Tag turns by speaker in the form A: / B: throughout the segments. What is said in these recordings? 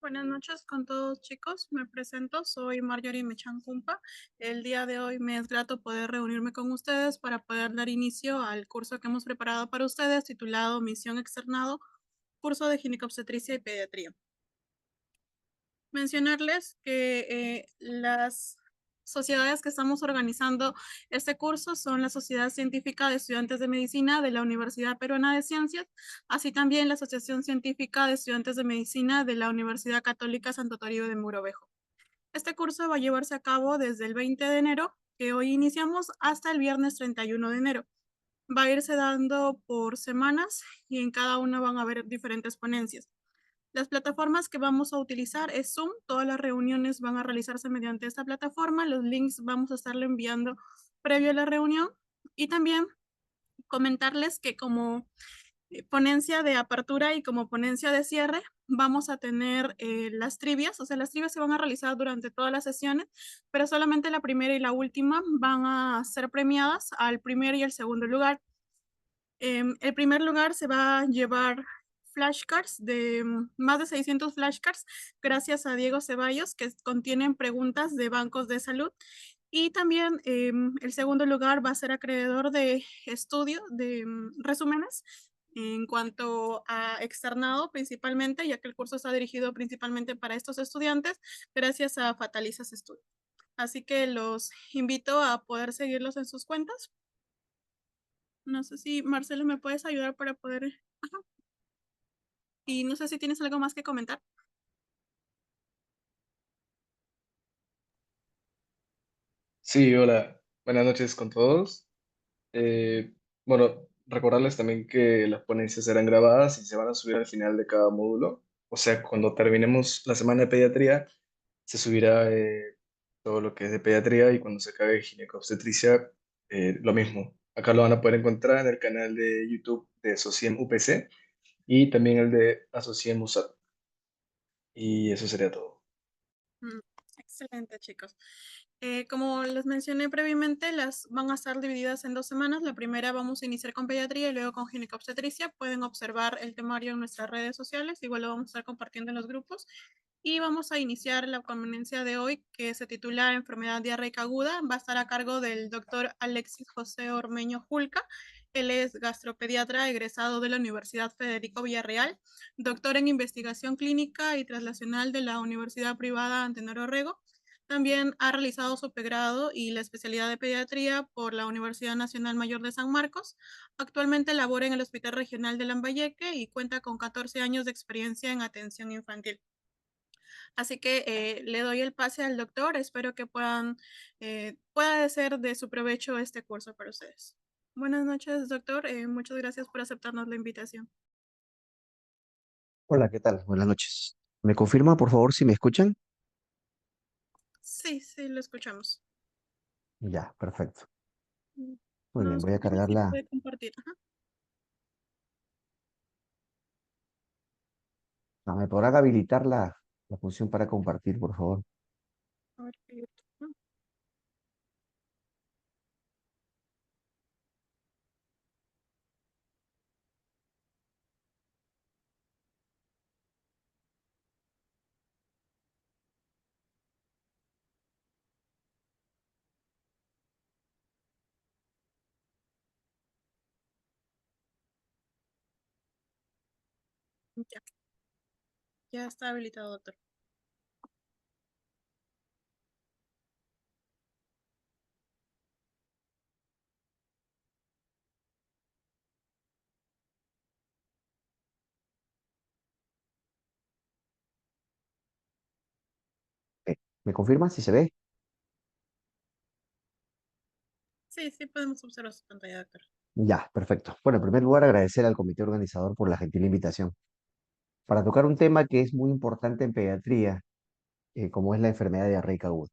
A: Buenas noches con todos chicos, me presento, soy Marjorie Mechan Cumpa. El día de hoy me es grato poder reunirme con ustedes para poder dar inicio al curso que hemos preparado para ustedes titulado Misión Externado, curso de ginecobstetricia y pediatría. Mencionarles que las sociedades que estamos organizando este curso son la Sociedad Científica de Estudiantes de Medicina de la Universidad Peruana de Ciencias, así también la Asociación Científica de Estudiantes de Medicina de la Universidad Católica Santo Toribio de Mogrovejo. Este curso va a llevarse a cabo desde el 20 de enero, que hoy iniciamos, hasta el viernes 31 de enero. Va a irse dando por semanas y en cada una van a haber diferentes ponencias. Las plataformas que vamos a utilizar es Zoom. Todas las reuniones van a realizarse mediante esta plataforma. Los links vamos a estarle enviando previo a la reunión. Y también comentarles que como ponencia de apertura y como ponencia de cierre, vamos a tener las trivias. O sea, las trivias se van a realizar durante todas las sesiones, pero solamente la primera y la última van a ser premiadas al primer y el segundo lugar. El primer lugar se va a llevar flashcards de más de 600 flashcards, gracias a Diego Ceballos, que contienen preguntas de bancos de salud. Y también el segundo lugar va a ser acreedor de estudio, de resúmenes en cuanto a externado principalmente, ya que el curso está dirigido principalmente para estos estudiantes, gracias a Fatalizas Studio. Así que los invito a poder seguirlos en sus cuentas. No sé si Marcelo me puedes ayudar para poder. Ajá. Y no sé si tienes algo más que comentar.
B: Sí, hola, buenas noches con todos. Bueno, recordarles también que las ponencias serán grabadas y se van a subir al final de cada módulo. O sea, cuando terminemos la semana de pediatría, se subirá todo lo que es de pediatría y cuando se acabe ginecobstetricia, lo mismo. Acá lo van a poder encontrar en el canal de YouTube de Sociem UPC y también el de Asociem USAT. Y eso sería todo.
A: Mm, Excelente, chicos. Como les mencioné previamente, las van a estar divididas en 2 semanas. La primera vamos a iniciar con pediatría y luego con ginecobstetricia. Pueden observar el temario en nuestras redes sociales. Igual lo vamos a estar compartiendo en los grupos. Y vamos a iniciar la conferencia de hoy que se titula Enfermedad diarreica aguda. Va a estar a cargo del doctor Alexis José Ormeño Julca. Él es gastropediatra egresado de la Universidad Federico Villarreal, doctor en investigación clínica y translacional de la Universidad Privada Antenor Orrego. También ha realizado su pregrado y la especialidad de pediatría por la Universidad Nacional Mayor de San Marcos. Actualmente labora en el Hospital Regional de Lambayeque y cuenta con 14 años de experiencia en atención infantil. Así que le doy el pase al doctor. Espero que pueda ser de su provecho este curso para ustedes. Buenas noches, doctor. Muchas gracias por aceptarnos la invitación.
C: Hola, ¿qué tal? Buenas noches. ¿Me confirma, por favor, si me escuchan?
A: Sí, sí, lo escuchamos.
C: Ya, perfecto. Muy bien,
A: Nos
C: voy a
A: confirma
C: cargar
A: si
C: la...
A: puede compartir. Ajá.
C: ¿Me podrá habilitar la función para compartir, por favor?
A: A ver, ya, ya está habilitado, doctor.
C: ¿Me confirma si se ve?
A: Sí, sí, podemos observar su pantalla, doctor.
C: Ya, perfecto. Bueno, en primer lugar, agradecer al comité organizador por la gentil invitación para tocar un tema que es muy importante en pediatría, como es la enfermedad diarreica aguda.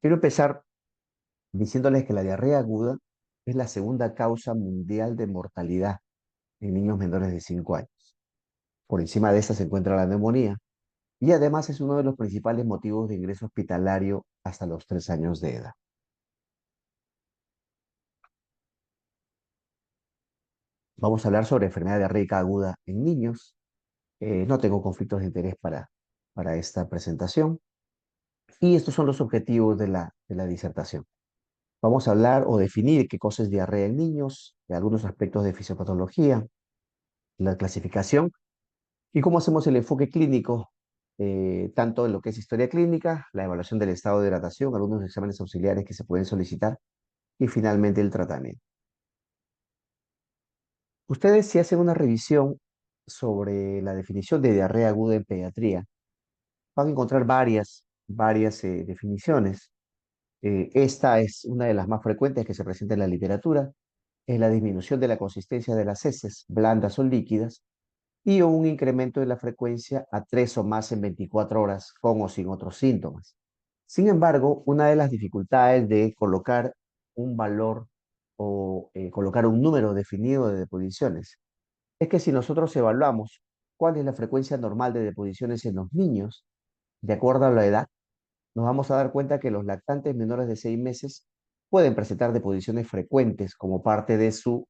C: Quiero empezar diciéndoles que la diarrea aguda es la segunda causa mundial de mortalidad en niños menores de 5 años. Por encima de esta se encuentra la neumonía y además es uno de los principales motivos de ingreso hospitalario hasta los 3 años de edad. Vamos a hablar sobre enfermedad diarreica aguda en niños. No tengo conflictos de interés para para esta presentación. Y estos son los objetivos de la disertación. Vamos a hablar o definir qué cosa es diarrea en niños, de algunos aspectos de fisiopatología, la clasificación y cómo hacemos el enfoque clínico, tanto en lo que es historia clínica, la evaluación del estado de hidratación, algunos exámenes auxiliares que se pueden solicitar y finalmente el tratamiento. Ustedes, si hacen una revisión sobre la definición de diarrea aguda en pediatría, van a encontrar varias definiciones. Esta es una de las más frecuentes que se presenta en la literatura, es la disminución de la consistencia de las heces, blandas o líquidas, y un incremento de la frecuencia a 3 o más en 24 horas, con o sin otros síntomas. Sin embargo, una de las dificultades de colocar un valor o colocar un número definido de deposiciones es que si nosotros evaluamos cuál es la frecuencia normal de deposiciones en los niños, de acuerdo a la edad, nos vamos a dar cuenta que los lactantes menores de 6 meses pueden presentar deposiciones frecuentes como parte de su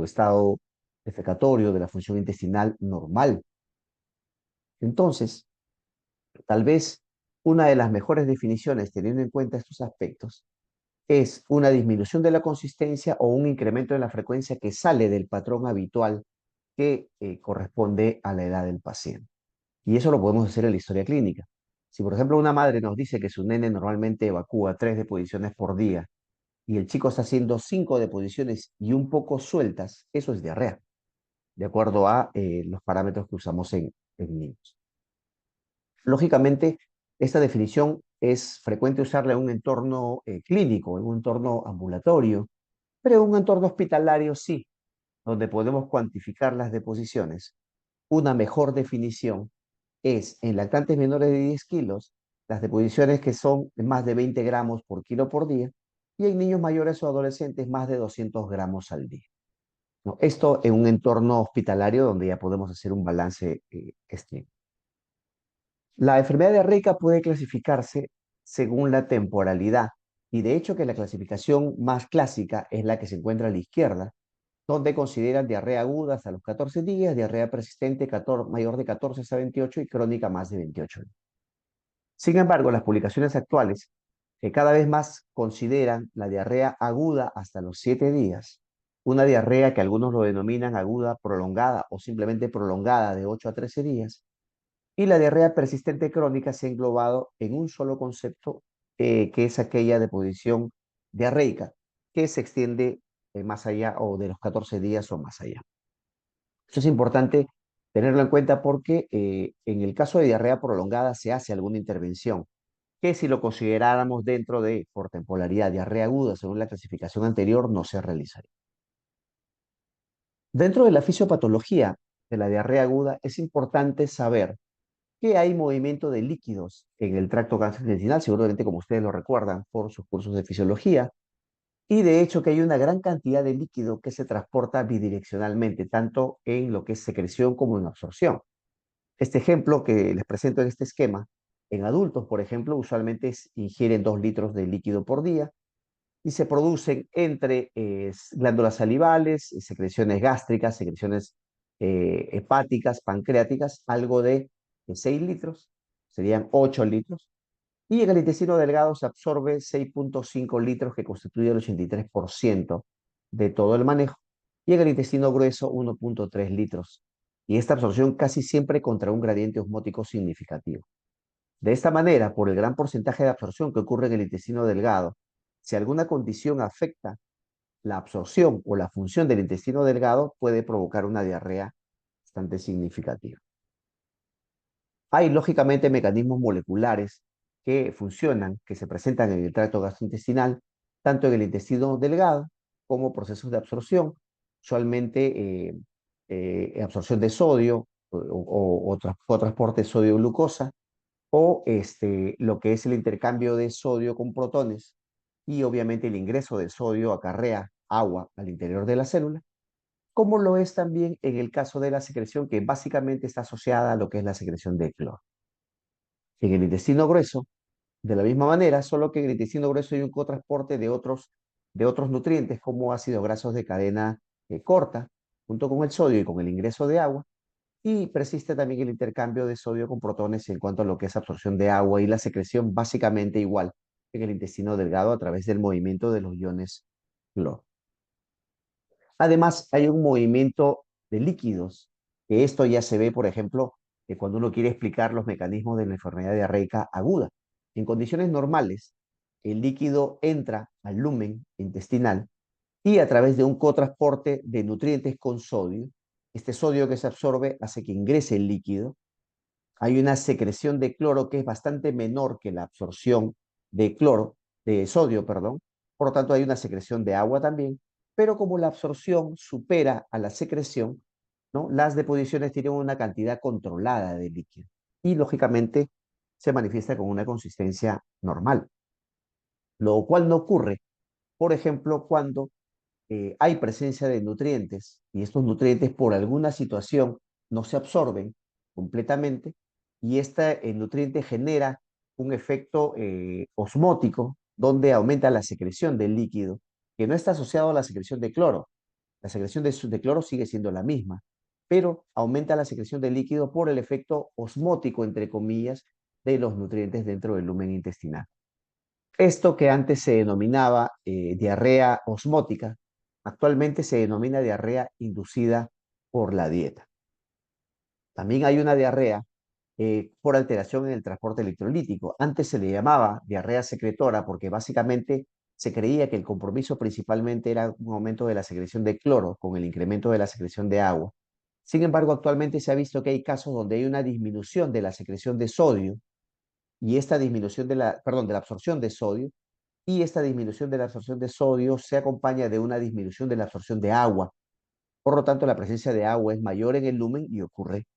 C: estado defecatorio, de la función intestinal normal. Entonces, tal vez una de las mejores definiciones, teniendo en cuenta estos aspectos, es una disminución de la consistencia o un incremento de la frecuencia que sale del patrón habitual que corresponde a la edad del paciente. Y eso lo podemos hacer en la historia clínica. Si, por ejemplo, una madre nos dice que su nene normalmente evacúa 3 deposiciones por día y el chico está haciendo 5 deposiciones y un poco sueltas, eso es diarrea, de acuerdo a los parámetros que usamos en niños. Lógicamente, esta definición es frecuente usarla en un entorno clínico, en un entorno ambulatorio, pero en un entorno hospitalario sí, donde podemos cuantificar las deposiciones. Una mejor definición es en lactantes menores de 10 kilos, las deposiciones que son de más de 20 gramos por kilo por día, y en niños mayores o adolescentes más de 200 gramos al día. ¿No? Esto en un entorno hospitalario donde ya podemos hacer un balance estricto. La enfermedad diarreica puede clasificarse según la temporalidad, y de hecho que la clasificación más clásica es la que se encuentra a la izquierda, donde consideran diarrea aguda hasta los 14 días, diarrea persistente mayor de 14 hasta 28 y crónica más de 28 días. Sin embargo, las publicaciones actuales, que cada vez más consideran la diarrea aguda hasta los 7 días, una diarrea que algunos lo denominan aguda prolongada o simplemente prolongada de 8 a 13 días, y la diarrea persistente crónica se ha englobado en un solo concepto, que es aquella de posición diarreica, que se extiende más allá o de los 14 días o más allá. Esto es importante tenerlo en cuenta porque en el caso de diarrea prolongada se hace alguna intervención, que si lo consideráramos dentro de, por tempolaridad, diarrea aguda, según la clasificación anterior, no se realizaría. Dentro de la fisiopatología de la diarrea aguda, es importante saber que hay movimiento de líquidos en el tracto gastrointestinal, seguramente como ustedes lo recuerdan por sus cursos de fisiología, y de hecho que hay una gran cantidad de líquido que se transporta bidireccionalmente, tanto en lo que es secreción como en absorción. Este ejemplo que les presento en este esquema, en adultos, por ejemplo, usualmente ingieren 2 litros de líquido por día y se producen entre glándulas salivales, secreciones gástricas, secreciones hepáticas, pancreáticas, algo de 6 litros, serían 8 litros, y en el intestino delgado se absorbe 6.5 litros, que constituye el 83% de todo el manejo, y en el intestino grueso 1.3 litros. Y esta absorción casi siempre contra un gradiente osmótico significativo. De esta manera, por el gran porcentaje de absorción que ocurre en el intestino delgado, si alguna condición afecta la absorción o la función del intestino delgado, puede provocar una diarrea bastante significativa. Hay, lógicamente, mecanismos moleculares que funcionan, que se presentan en el tracto gastrointestinal, tanto en el intestino delgado como procesos de absorción, usualmente absorción de sodio o transporte de sodio-glucosa, o lo que es el intercambio de sodio con protones, y obviamente el ingreso de sodio acarrea agua al interior de la célula, como lo es también en el caso de la secreción, que básicamente está asociada a lo que es la secreción de cloro. En el intestino grueso, de la misma manera, solo que en el intestino grueso hay un cotransporte de otros nutrientes como ácidos grasos de cadena corta, junto con el sodio y con el ingreso de agua, y persiste también el intercambio de sodio con protones en cuanto a lo que es absorción de agua y la secreción básicamente igual en el intestino delgado a través del movimiento de los iones cloro. Además, hay un movimiento de líquidos, que esto ya se ve, por ejemplo, cuando uno quiere explicar los mecanismos de la enfermedad diarreica aguda. En condiciones normales, el líquido entra al lumen intestinal y a través de un cotransporte de nutrientes con sodio, este sodio que se absorbe hace que ingrese el líquido. Hay una secreción de cloro que es bastante menor que la absorción de cloro, de sodio, perdón. Por lo tanto, hay una secreción de agua también, pero como la absorción supera a la secreción, ¿no? Las deposiciones tienen una cantidad controlada de líquido y, lógicamente, se manifiesta con una consistencia normal, lo cual no ocurre, por ejemplo, cuando hay presencia de nutrientes y estos nutrientes por alguna situación no se absorben completamente y este nutriente genera un efecto osmótico donde aumenta la secreción del líquido, que no está asociado a la secreción de cloro. La secreción de cloro sigue siendo la misma, pero aumenta la secreción del líquido por el efecto osmótico, entre comillas, de los nutrientes dentro del lumen intestinal. Esto que antes se denominaba diarrea osmótica, actualmente se denomina diarrea inducida por la dieta. También hay una diarrea por alteración en el transporte electrolítico. Antes se le llamaba diarrea secretora porque básicamente se creía que el compromiso principalmente era un aumento de la secreción de cloro con el incremento de la secreción de agua. Sin embargo, actualmente se ha visto que hay casos donde hay una disminución de la secreción de sodio y esta disminución de la absorción de sodio, y esta disminución de la absorción de sodio se acompaña de una disminución de la absorción de agua. Por lo tanto, la presencia de agua es mayor en el lumen y ocurre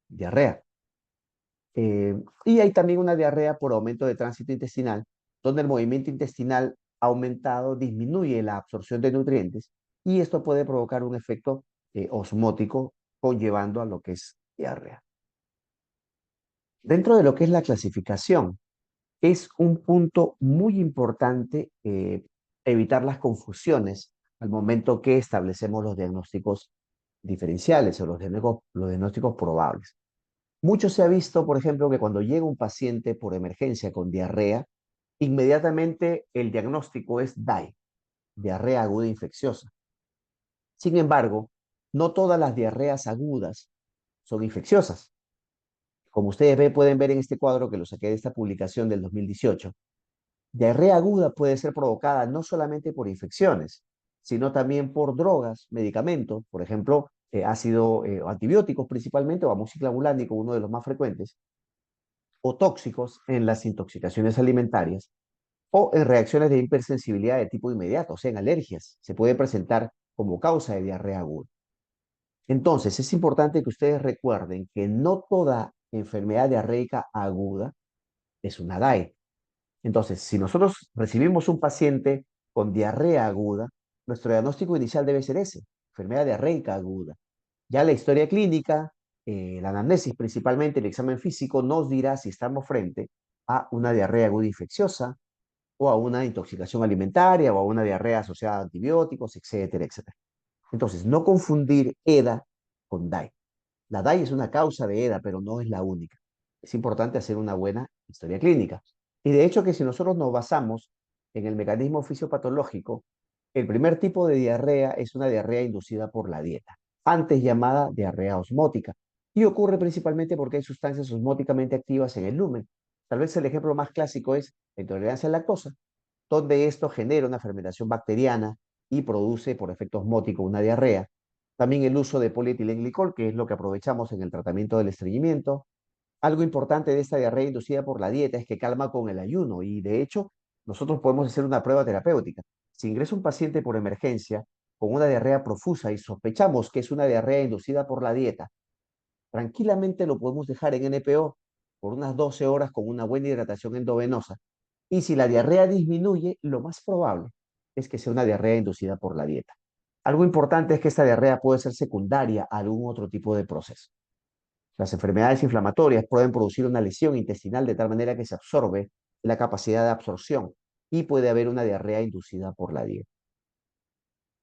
C: diarrea. Y hay también una diarrea por aumento de tránsito intestinal, donde el movimiento intestinal aumentado disminuye la absorción de nutrientes y esto puede provocar un efecto osmótico conllevando a lo que es diarrea. Dentro de lo que es la clasificación, es un punto muy importante evitar las confusiones al momento que establecemos los diagnósticos diferenciales o los diagnósticos probables. Mucho se ha visto, por ejemplo, que cuando llega un paciente por emergencia con diarrea, inmediatamente el diagnóstico es DAI, diarrea aguda infecciosa. Sin embargo, no todas las diarreas agudas son infecciosas. Como ustedes pueden ver en este cuadro que lo saqué de esta publicación del 2018, diarrea aguda puede ser provocada no solamente por infecciones, sino también por drogas, medicamentos, por ejemplo, ácido antibióticos principalmente, o amoxicilina bulánico, uno de los más frecuentes, o tóxicos en las intoxicaciones alimentarias, o en reacciones de hipersensibilidad de tipo inmediato, o sea, en alergias, se puede presentar como causa de diarrea aguda. Entonces, es importante que ustedes recuerden que no toda enfermedad diarreica aguda es una DAI. Entonces, si nosotros recibimos un paciente con diarrea aguda, nuestro diagnóstico inicial debe ser ese, enfermedad diarreica aguda. Ya la historia clínica, la anamnesis principalmente, el examen físico nos dirá si estamos frente a una diarrea aguda infecciosa o a una intoxicación alimentaria o a una diarrea asociada a antibióticos, etcétera, etcétera. Entonces, no confundir EDA con DAI. La DAI es una causa de EDA, pero no es la única. Es importante hacer una buena historia clínica. Y de hecho que si nosotros nos basamos en el mecanismo fisiopatológico, el primer tipo de diarrea es una diarrea inducida por la dieta, antes llamada diarrea osmótica, y ocurre principalmente porque hay sustancias osmóticamente activas en el lumen. Tal vez el ejemplo más clásico es la intolerancia a la lactosa, donde esto genera una fermentación bacteriana y produce por efecto osmótico una diarrea. También el uso de polietilenglicol, que es lo que aprovechamos en el tratamiento del estreñimiento. Algo importante de esta diarrea inducida por la dieta es que calma con el ayuno y de hecho nosotros podemos hacer una prueba terapéutica. Si ingresa un paciente por emergencia con una diarrea profusa y sospechamos que es una diarrea inducida por la dieta, tranquilamente lo podemos dejar en NPO por unas 12 horas con una buena hidratación endovenosa. Y si la diarrea disminuye, lo más probable es que sea una diarrea inducida por la dieta. Algo importante es que esta diarrea puede ser secundaria a algún otro tipo de proceso. Las enfermedades inflamatorias pueden producir una lesión intestinal de tal manera que se absorbe la capacidad de absorción y puede haber una diarrea inducida por la dieta.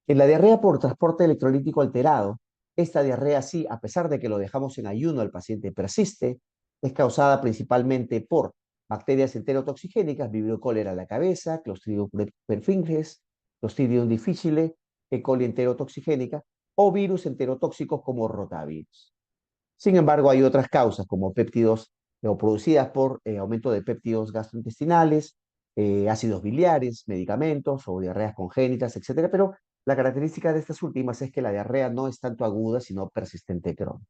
C: En la diarrea por transporte electrolítico alterado, Esta diarrea, sí, a pesar de que lo dejamos en ayuno, el paciente persiste, es causada principalmente por bacterias enterotoxigénicas, Vibrio cólera a la cabeza, Clostridium perfringens, Clostridium difficile, E. coli enterotoxigénica o virus enterotóxicos como rotavirus. Sin embargo, hay otras causas como péptidos o producidas por aumento de péptidos gastrointestinales, ácidos biliares, medicamentos o diarreas congénitas, etcétera. Pero la característica de estas últimas es que la diarrea no es tanto aguda, sino persistente crónica.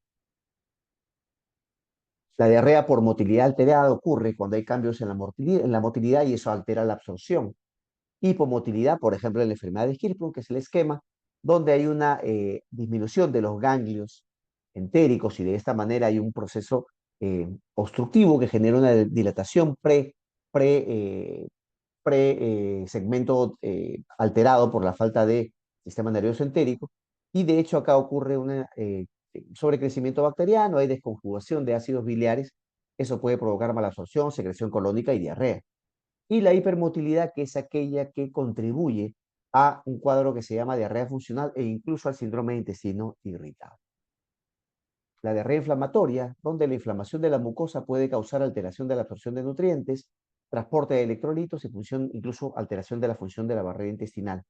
C: La diarrea por motilidad alterada ocurre cuando hay cambios en la motilidad y eso altera la absorción. Hipomotilidad, por ejemplo, en la enfermedad de Hirschsprung, que es el esquema, donde hay una disminución de los ganglios entéricos y de esta manera hay un proceso obstructivo que genera una dilatación pre, eh, segmento alterado por la falta de sistema nervioso entérico, y de hecho acá ocurre un sobrecrecimiento bacteriano, hay desconjugación de ácidos biliares, eso puede provocar malabsorción, secreción colónica y diarrea. Y la hipermotilidad, que es aquella que contribuye a un cuadro que se llama diarrea funcional e incluso al síndrome de intestino irritable. La diarrea inflamatoria, donde la inflamación de la mucosa puede causar alteración de la absorción de nutrientes, transporte de electrolitos y función, incluso alteración de la función de la barrera intestinal.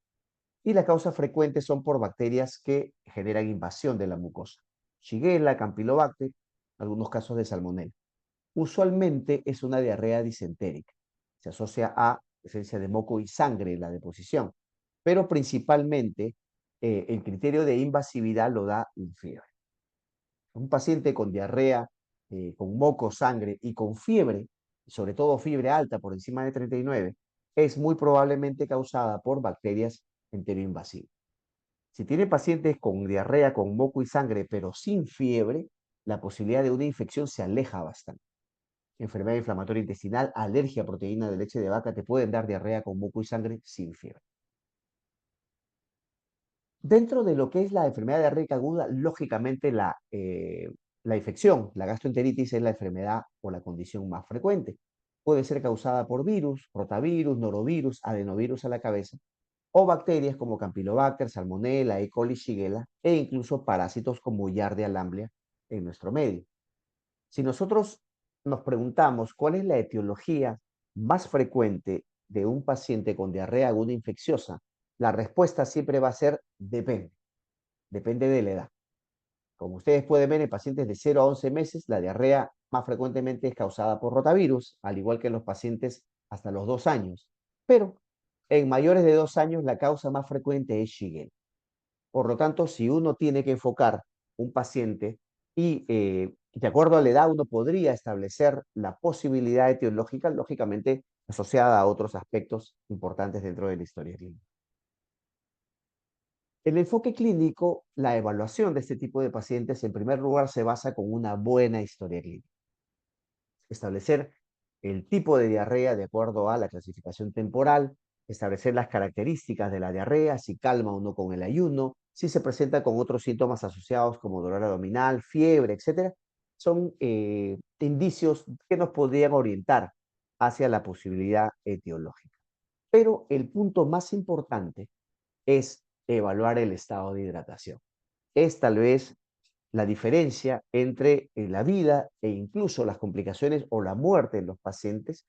C: Y las causas frecuentes son por bacterias que generan invasión de la mucosa. Shigella, Campylobacter, algunos casos de salmonella. Usualmente es una diarrea disentérica. Se asocia a presencia de moco y sangre en la deposición, pero principalmente el criterio de invasividad lo da la fiebre. Un paciente con diarrea, con moco, sangre y con fiebre, sobre todo fiebre alta por encima de 39, es muy probablemente causada por bacterias enteroinvasivas. Si tiene pacientes con diarrea, con moco y sangre, pero sin fiebre, la posibilidad de una infección se aleja bastante. Enfermedad inflamatoria intestinal, alergia a proteína de leche de vaca te pueden dar diarrea con moco y sangre sin fiebre. Dentro de lo que es la enfermedad diarreica aguda, lógicamente la infección, la gastroenteritis es la enfermedad o la condición más frecuente. Puede ser causada por virus, rotavirus, norovirus, adenovirus a la cabeza, o bacterias como Campylobacter, Salmonella, E. coli, Shigella, e incluso parásitos como Yardia lamblia en nuestro medio. Si nosotros nos preguntamos cuál es la etiología más frecuente de un paciente con diarrea aguda infecciosa, la respuesta siempre va a ser depende. Depende de la edad. Como ustedes pueden ver, en pacientes de 0 a 11 meses, la diarrea más frecuentemente es causada por rotavirus, al igual que en los pacientes hasta los 2 años. Pero en mayores de 2 años, la causa más frecuente es Shigella. Por lo tanto, si uno tiene que enfocar un paciente y de acuerdo a la edad uno podría establecer la posibilidad etiológica, lógicamente asociada a otros aspectos importantes dentro de la historia clínica. El enfoque clínico, la evaluación de este tipo de pacientes, en primer lugar, se basa con una buena historia clínica. Establecer el tipo de diarrea de acuerdo a la clasificación temporal, establecer las características de la diarrea, si calma o no con el ayuno, si se presenta con otros síntomas asociados como dolor abdominal, fiebre, etcétera, son indicios que nos podrían orientar hacia la posibilidad etiológica. Pero el punto más importante es evaluar el estado de hidratación. Es tal vez la diferencia entre la vida e incluso las complicaciones o la muerte en los pacientes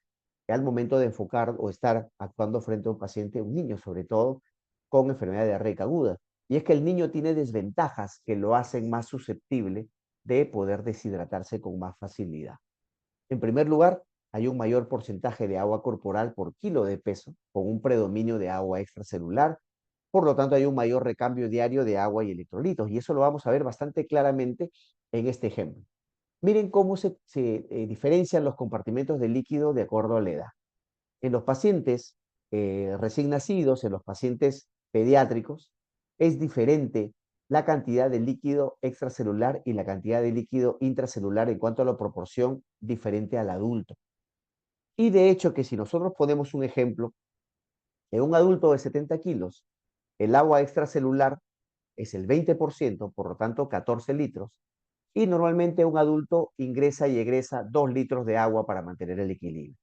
C: al momento de enfocar o estar actuando frente a un paciente, un niño sobre todo, con enfermedad diarreica aguda. Y es que el niño tiene desventajas que lo hacen más susceptible de poder deshidratarse con más facilidad. En primer lugar, hay un mayor porcentaje de agua corporal por kilo de peso, con un predominio de agua extracelular. Por lo tanto, hay un mayor recambio diario de agua y electrolitos, y eso lo vamos a ver bastante claramente en este ejemplo. Miren cómo se diferencian los compartimentos de líquido de acuerdo a la edad. En los pacientes recién nacidos, en los pacientes pediátricos, es diferente la cantidad de líquido extracelular y la cantidad de líquido intracelular en cuanto a la proporción diferente al adulto. Y de hecho que si nosotros ponemos un ejemplo, en un adulto de 70 kilos, el agua extracelular es el 20%, por lo tanto 14 litros, y normalmente un adulto ingresa y egresa 2 litros de agua para mantener el equilibrio.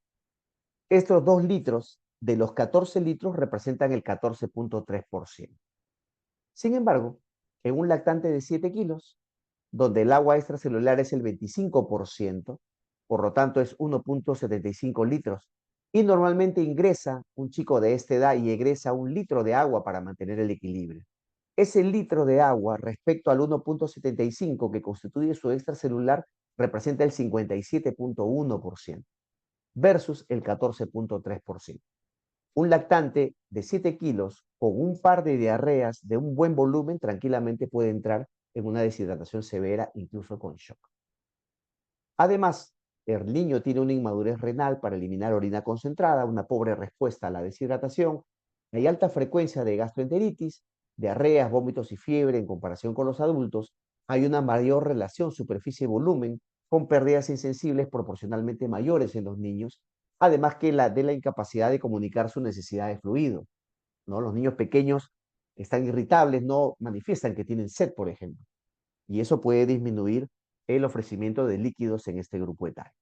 C: Estos 2 litros de los 14 litros representan el 14.3%. Sin embargo, En un lactante de 7 kilos, donde el agua extracelular es el 25%, por lo tanto es 1.75 litros, y normalmente ingresa un chico de esta edad y egresa 1 litro de agua para mantener el equilibrio. Ese litro de agua respecto al 1.75 que constituye su extracelular representa el 57.1% versus el 14.3%. Un lactante de 7 kilos con un par de diarreas de un buen volumen tranquilamente puede entrar en una deshidratación severa, incluso con shock. Además, el niño tiene una inmadurez renal para eliminar orina concentrada, una pobre respuesta a la deshidratación, hay alta frecuencia de gastroenteritis, diarreas, vómitos y fiebre en comparación con los adultos, hay una mayor relación superficie-volumen con pérdidas insensibles proporcionalmente mayores en los niños, además que de la incapacidad de comunicar su necesidad de fluido, ¿no? Los niños pequeños están irritables, no manifiestan que tienen sed, por ejemplo, y eso puede disminuir el ofrecimiento de líquidos en este grupo etario.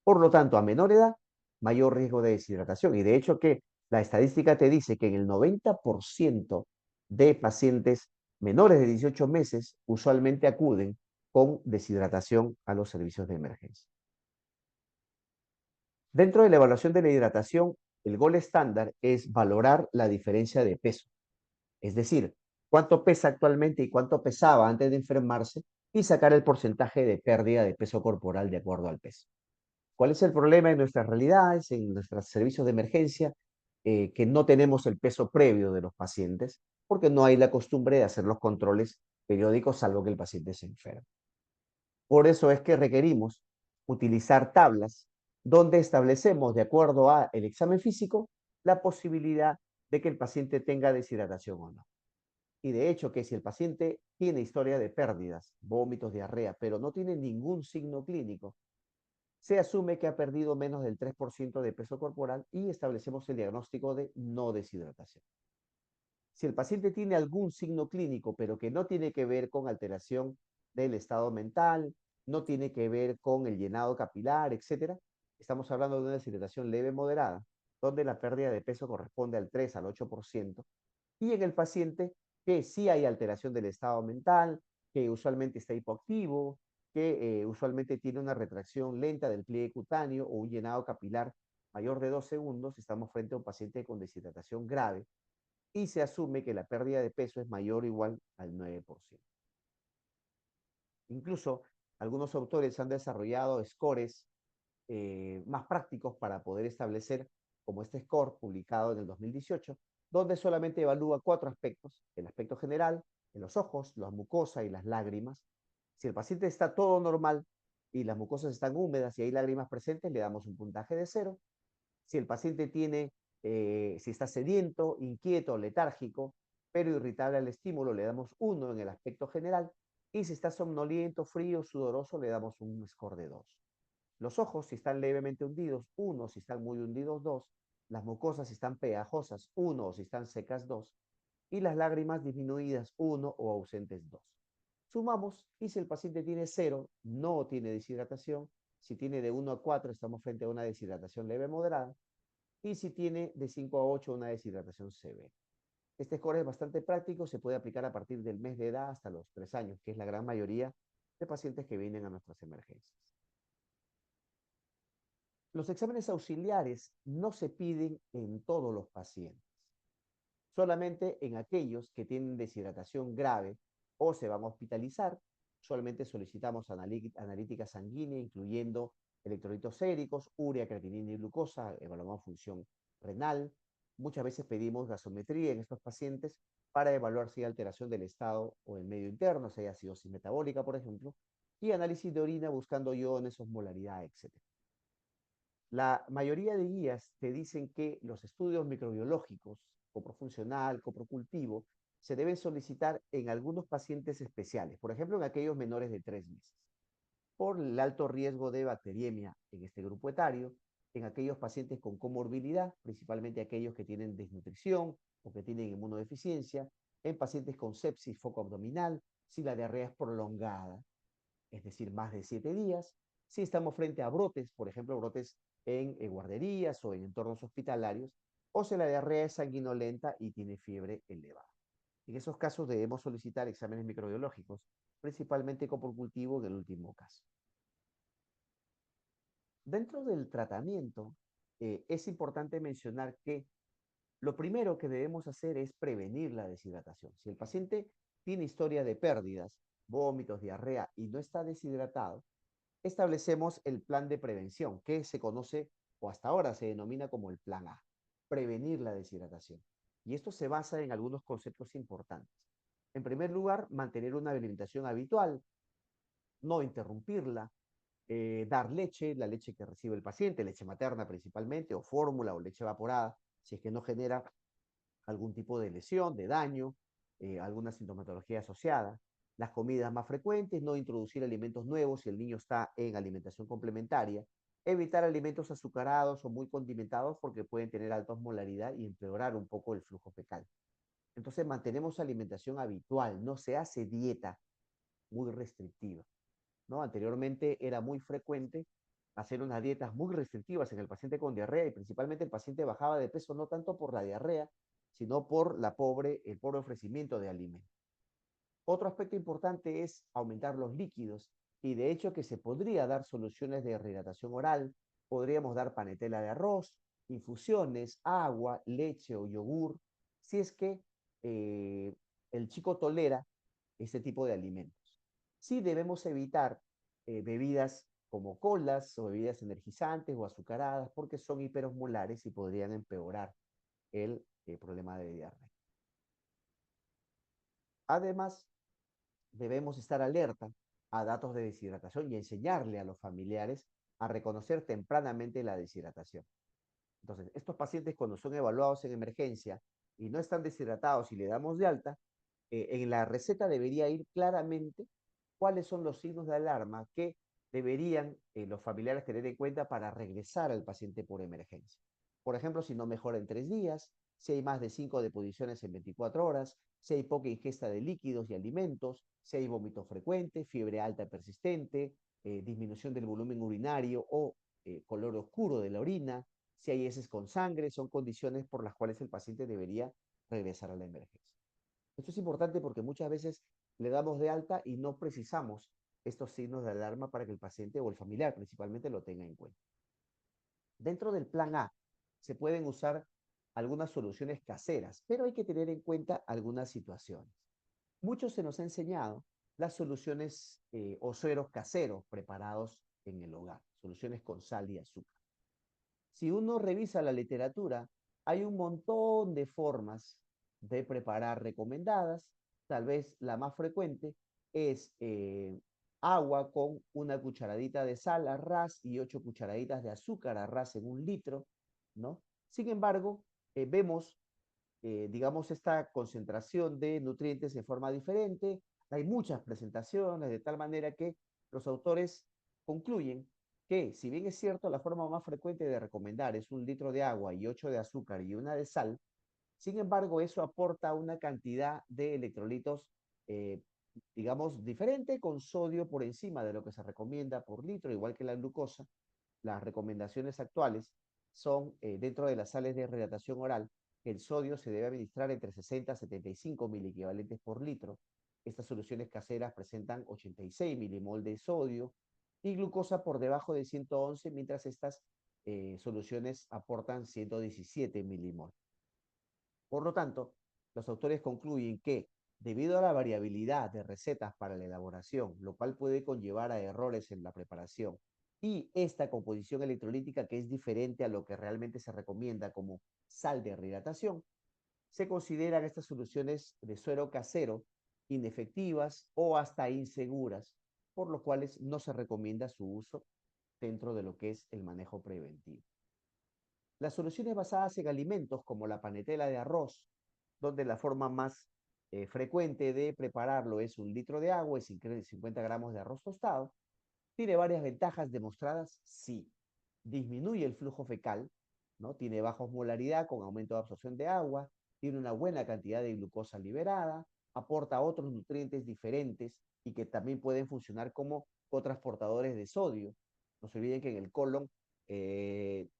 C: Por lo tanto, a menor edad, mayor riesgo de deshidratación. Y de hecho que la estadística te dice que en el 90% de pacientes menores de 18 meses usualmente acuden con deshidratación a los servicios de emergencia. Dentro de la evaluación de la hidratación, el gol estándar es valorar la diferencia de peso. Es decir, cuánto pesa actualmente y cuánto pesaba antes de enfermarse y sacar el porcentaje de pérdida de peso corporal de acuerdo al peso. ¿Cuál es el problema en nuestras realidades, en nuestros servicios de emergencia? Que no tenemos el peso previo de los pacientes porque no hay la costumbre de hacer los controles periódicos salvo que el paciente se enferme. Por eso es que requerimos utilizar tablas donde establecemos, de acuerdo al examen físico, la posibilidad de que el paciente tenga deshidratación o no. Y de hecho que si el paciente tiene historia de pérdidas, vómitos, diarrea, pero no tiene ningún signo clínico, se asume que ha perdido menos del 3% de peso corporal y establecemos el diagnóstico de no deshidratación. Si el paciente tiene algún signo clínico, pero que no tiene que ver con alteración del estado mental, no tiene que ver con el llenado capilar, etc., estamos hablando de una deshidratación leve moderada, donde la pérdida de peso corresponde al 3 al 8%, y en el paciente que sí hay alteración del estado mental, que usualmente está hipoactivo, que usualmente tiene una retracción lenta del pliegue cutáneo o un llenado capilar mayor de 2 segundos, estamos frente a un paciente con deshidratación grave y se asume que la pérdida de peso es mayor o igual al 9%. Incluso algunos autores han desarrollado scores más prácticos para poder establecer, como este score publicado en el 2018, donde solamente evalúa 4 aspectos: el aspecto general, en los ojos, la mucosa y las lágrimas. Si el paciente está todo normal y las mucosas están húmedas y hay lágrimas presentes, le damos un puntaje de 0. Si el paciente si está sediento, inquieto, letárgico, pero irritable al estímulo, le damos 1 en el aspecto general. Y si está somnoliento, frío, sudoroso, le damos un score de 2. Los ojos, si están levemente hundidos, 1; si están muy hundidos, 2; las mucosas, si están pegajosas, 1; o si están secas, 2; y las lágrimas disminuidas, 1; o ausentes, 2. Sumamos y si el paciente tiene 0, no tiene deshidratación. Si tiene de 1 a 4, estamos frente a una deshidratación leve moderada. Y si tiene de 5 a 8, una deshidratación severa. Este score es bastante práctico, se puede aplicar a partir del mes de edad hasta los 3 años, que es la gran mayoría de pacientes que vienen a nuestras emergencias. Los exámenes auxiliares no se piden en todos los pacientes, solamente en aquellos que tienen deshidratación grave o se van a hospitalizar. Usualmente solicitamos analítica sanguínea, incluyendo electrolitos séricos, urea, creatinina y glucosa, evaluamos función renal. Muchas veces pedimos gasometría en estos pacientes para evaluar si hay alteración del estado o el medio interno, si hay acidosis metabólica, por ejemplo, y análisis de orina buscando iones, osmolaridad, etc. La mayoría de guías te dicen que los estudios microbiológicos, coprofuncional, coprocultivo, se deben solicitar en algunos pacientes especiales, por ejemplo, en aquellos menores de 3 meses, por el alto riesgo de bacteriemia en este grupo etario, en aquellos pacientes con comorbilidad, principalmente aquellos que tienen desnutrición o que tienen inmunodeficiencia, en pacientes con sepsis focoabdominal, si la diarrea es prolongada, es decir, más de 7 días, si estamos frente a brotes, por ejemplo, brotes en guarderías o en entornos hospitalarios, o si la diarrea es sanguinolenta y tiene fiebre elevada. En esos casos debemos solicitar exámenes microbiológicos, principalmente por cultivo en el último caso. Dentro del tratamiento, es importante mencionar que lo primero que debemos hacer es prevenir la deshidratación. Si el paciente tiene historia de pérdidas, vómitos, diarrea y no está deshidratado, establecemos el plan de prevención, que se conoce o hasta ahora se denomina como el plan A, prevenir la deshidratación. Y esto se basa en algunos conceptos importantes. En primer lugar, mantener una alimentación habitual, no interrumpirla, dar leche, la leche que recibe el paciente, leche materna principalmente, o fórmula o leche evaporada, si es que no genera algún tipo de lesión, de daño, alguna sintomatología asociada. Las comidas más frecuentes, no introducir alimentos nuevos si el niño está en alimentación complementaria. Evitar alimentos azucarados o muy condimentados porque pueden tener alta osmolaridad y empeorar un poco el flujo fecal. Entonces mantenemos alimentación habitual, no se hace dieta muy restrictiva, ¿no? Anteriormente era muy frecuente hacer unas dietas muy restrictivas en el paciente con diarrea y principalmente el paciente bajaba de peso no tanto por la diarrea, sino por el pobre ofrecimiento de alimentos. Otro aspecto importante es aumentar los líquidos y de hecho que se podría dar soluciones de rehidratación oral, podríamos dar panetela de arroz, infusiones, agua, leche o yogur, si es que eh, el chico tolera este tipo de alimentos. Sí debemos evitar bebidas como colas o bebidas energizantes o azucaradas porque son hiperosmolares y podrían empeorar el problema de diarrea. Además, debemos estar alerta a datos de deshidratación y enseñarle a los familiares a reconocer tempranamente la deshidratación. Entonces, estos pacientes cuando son evaluados en emergencia y no están deshidratados y le damos de alta, en la receta debería ir claramente cuáles son los signos de alarma que deberían los familiares tener en cuenta para regresar al paciente por emergencia. Por ejemplo, si no mejora en 3 días, si hay más de 5 deposiciones en 24 horas, si hay poca ingesta de líquidos y alimentos, si hay vómito frecuente, fiebre alta persistente, disminución del volumen urinario o color oscuro de la orina, si hay heces con sangre, son condiciones por las cuales el paciente debería regresar a la emergencia. Esto es importante porque muchas veces le damos de alta y no precisamos estos signos de alarma para que el paciente o el familiar principalmente lo tenga en cuenta. Dentro del plan A se pueden usar algunas soluciones caseras, pero hay que tener en cuenta algunas situaciones. Mucho se nos ha enseñado las soluciones o sueros caseros preparados en el hogar, soluciones con sal y azúcar. Si uno revisa la literatura, hay un montón de formas de preparar recomendadas. Tal vez la más frecuente es agua con una cucharadita de sal a ras y 8 cucharaditas de azúcar a ras en 1 litro, ¿no? Sin embargo, vemos, digamos, esta concentración de nutrientes de forma diferente. Hay muchas presentaciones, de tal manera que los autores concluyen que, si bien es cierto, la forma más frecuente de recomendar es 1 litro de agua y 8 de azúcar y 1 de sal, sin embargo, eso aporta una cantidad de electrolitos, eh, digamos, diferente, con sodio por encima de lo que se recomienda por litro, igual que la glucosa. Las recomendaciones actuales son, dentro de las sales de rehidratación oral, que el sodio se debe administrar entre 60 a 75 miliequivalentes por litro. Estas soluciones caseras presentan 86 milimol de sodio y glucosa por debajo de 111, mientras estas soluciones aportan 117 milimol. Por lo tanto, los autores concluyen que, debido a la variabilidad de recetas para la elaboración, lo cual puede conllevar a errores en la preparación, y esta composición electrolítica que es diferente a lo que realmente se recomienda como sal de rehidratación, se consideran estas soluciones de suero casero inefectivas o hasta inseguras, por lo cual no se recomienda su uso dentro de lo que es el manejo preventivo. Las soluciones basadas en alimentos como la panetela de arroz, donde la forma más frecuente de prepararlo es 1 litro de agua y 50 gramos de arroz tostado, tiene varias ventajas demostradas, sí. Disminuye el flujo fecal, ¿no? Tiene baja osmolaridad con aumento de absorción de agua, tiene una buena cantidad de glucosa liberada, aporta otros nutrientes diferentes y que también pueden funcionar como cotransportadores de sodio. No se olviden que en el colon,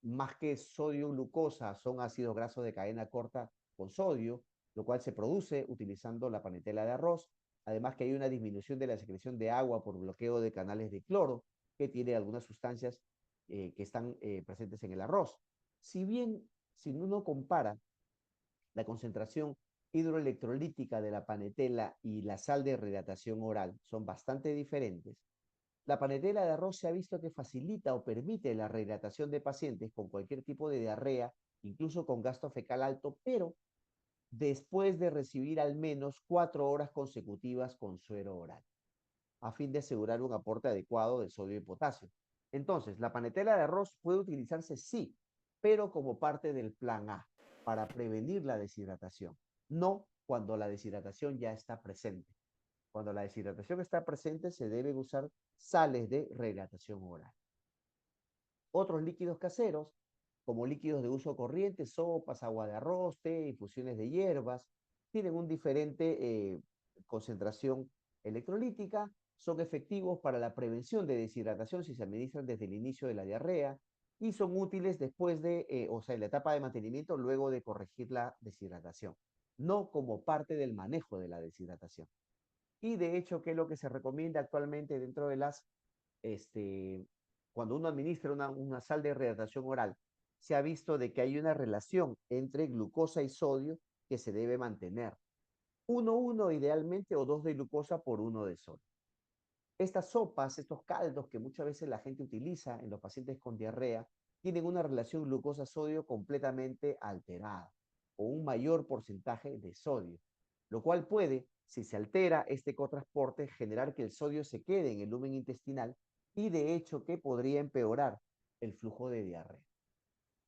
C: más que sodio glucosa, son ácidos grasos de cadena corta con sodio. lo cual se produce utilizando la panetela de arroz. Además que hay una disminución de la secreción de agua por bloqueo de canales de cloro, que tiene algunas sustancias que están presentes en el arroz. Si bien, si uno compara la concentración hidroelectrolítica de la panetela y la sal de rehidratación oral son bastante diferentes, la panetela de arroz se ha visto que facilita o permite la rehidratación de pacientes con cualquier tipo de diarrea, incluso con gasto fecal alto, pero después de recibir al menos 4 horas consecutivas con suero oral, a fin de asegurar un aporte adecuado de sodio y potasio. Entonces, la panetela de arroz puede utilizarse sí, pero como parte del plan A, para prevenir la deshidratación, no cuando la deshidratación ya está presente. Cuando la deshidratación está presente, se deben usar sales de rehidratación oral. Otros líquidos caseros, como líquidos de uso corriente, sopas, agua de arroz, té, infusiones de hierbas, tienen un diferente concentración electrolítica, son efectivos para la prevención de deshidratación si se administran desde el inicio de la diarrea y son útiles después de, o sea, en la etapa de mantenimiento luego de corregir la deshidratación, no como parte del manejo de la deshidratación. Y de hecho, ¿qué es lo que se recomienda actualmente dentro de las, este, cuando uno administra una sal de rehidratación oral? Se ha visto de que hay una relación entre glucosa y sodio que se debe mantener. 1:1 idealmente o 2 de glucosa por 1 de sodio. Estas sopas, estos caldos que muchas veces la gente utiliza en los pacientes con diarrea, tienen una relación glucosa-sodio completamente alterada o un mayor porcentaje de sodio, lo cual puede, si se altera este cotransporte, generar que el sodio se quede en el lumen intestinal y de hecho que podría empeorar el flujo de diarrea,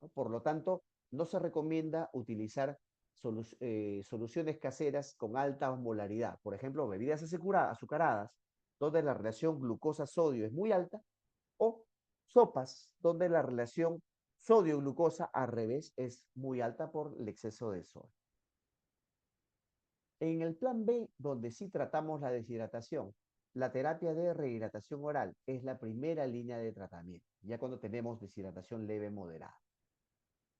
C: ¿no? Por lo tanto, no se recomienda utilizar soluciones caseras con alta osmolaridad. Por ejemplo, bebidas azucaradas, donde la relación glucosa-sodio es muy alta, o sopas, donde la relación sodio-glucosa al revés es muy alta por el exceso de sodio. En el plan B, donde sí tratamos la deshidratación, la terapia de rehidratación oral es la primera línea de tratamiento, ya cuando tenemos deshidratación leve moderada.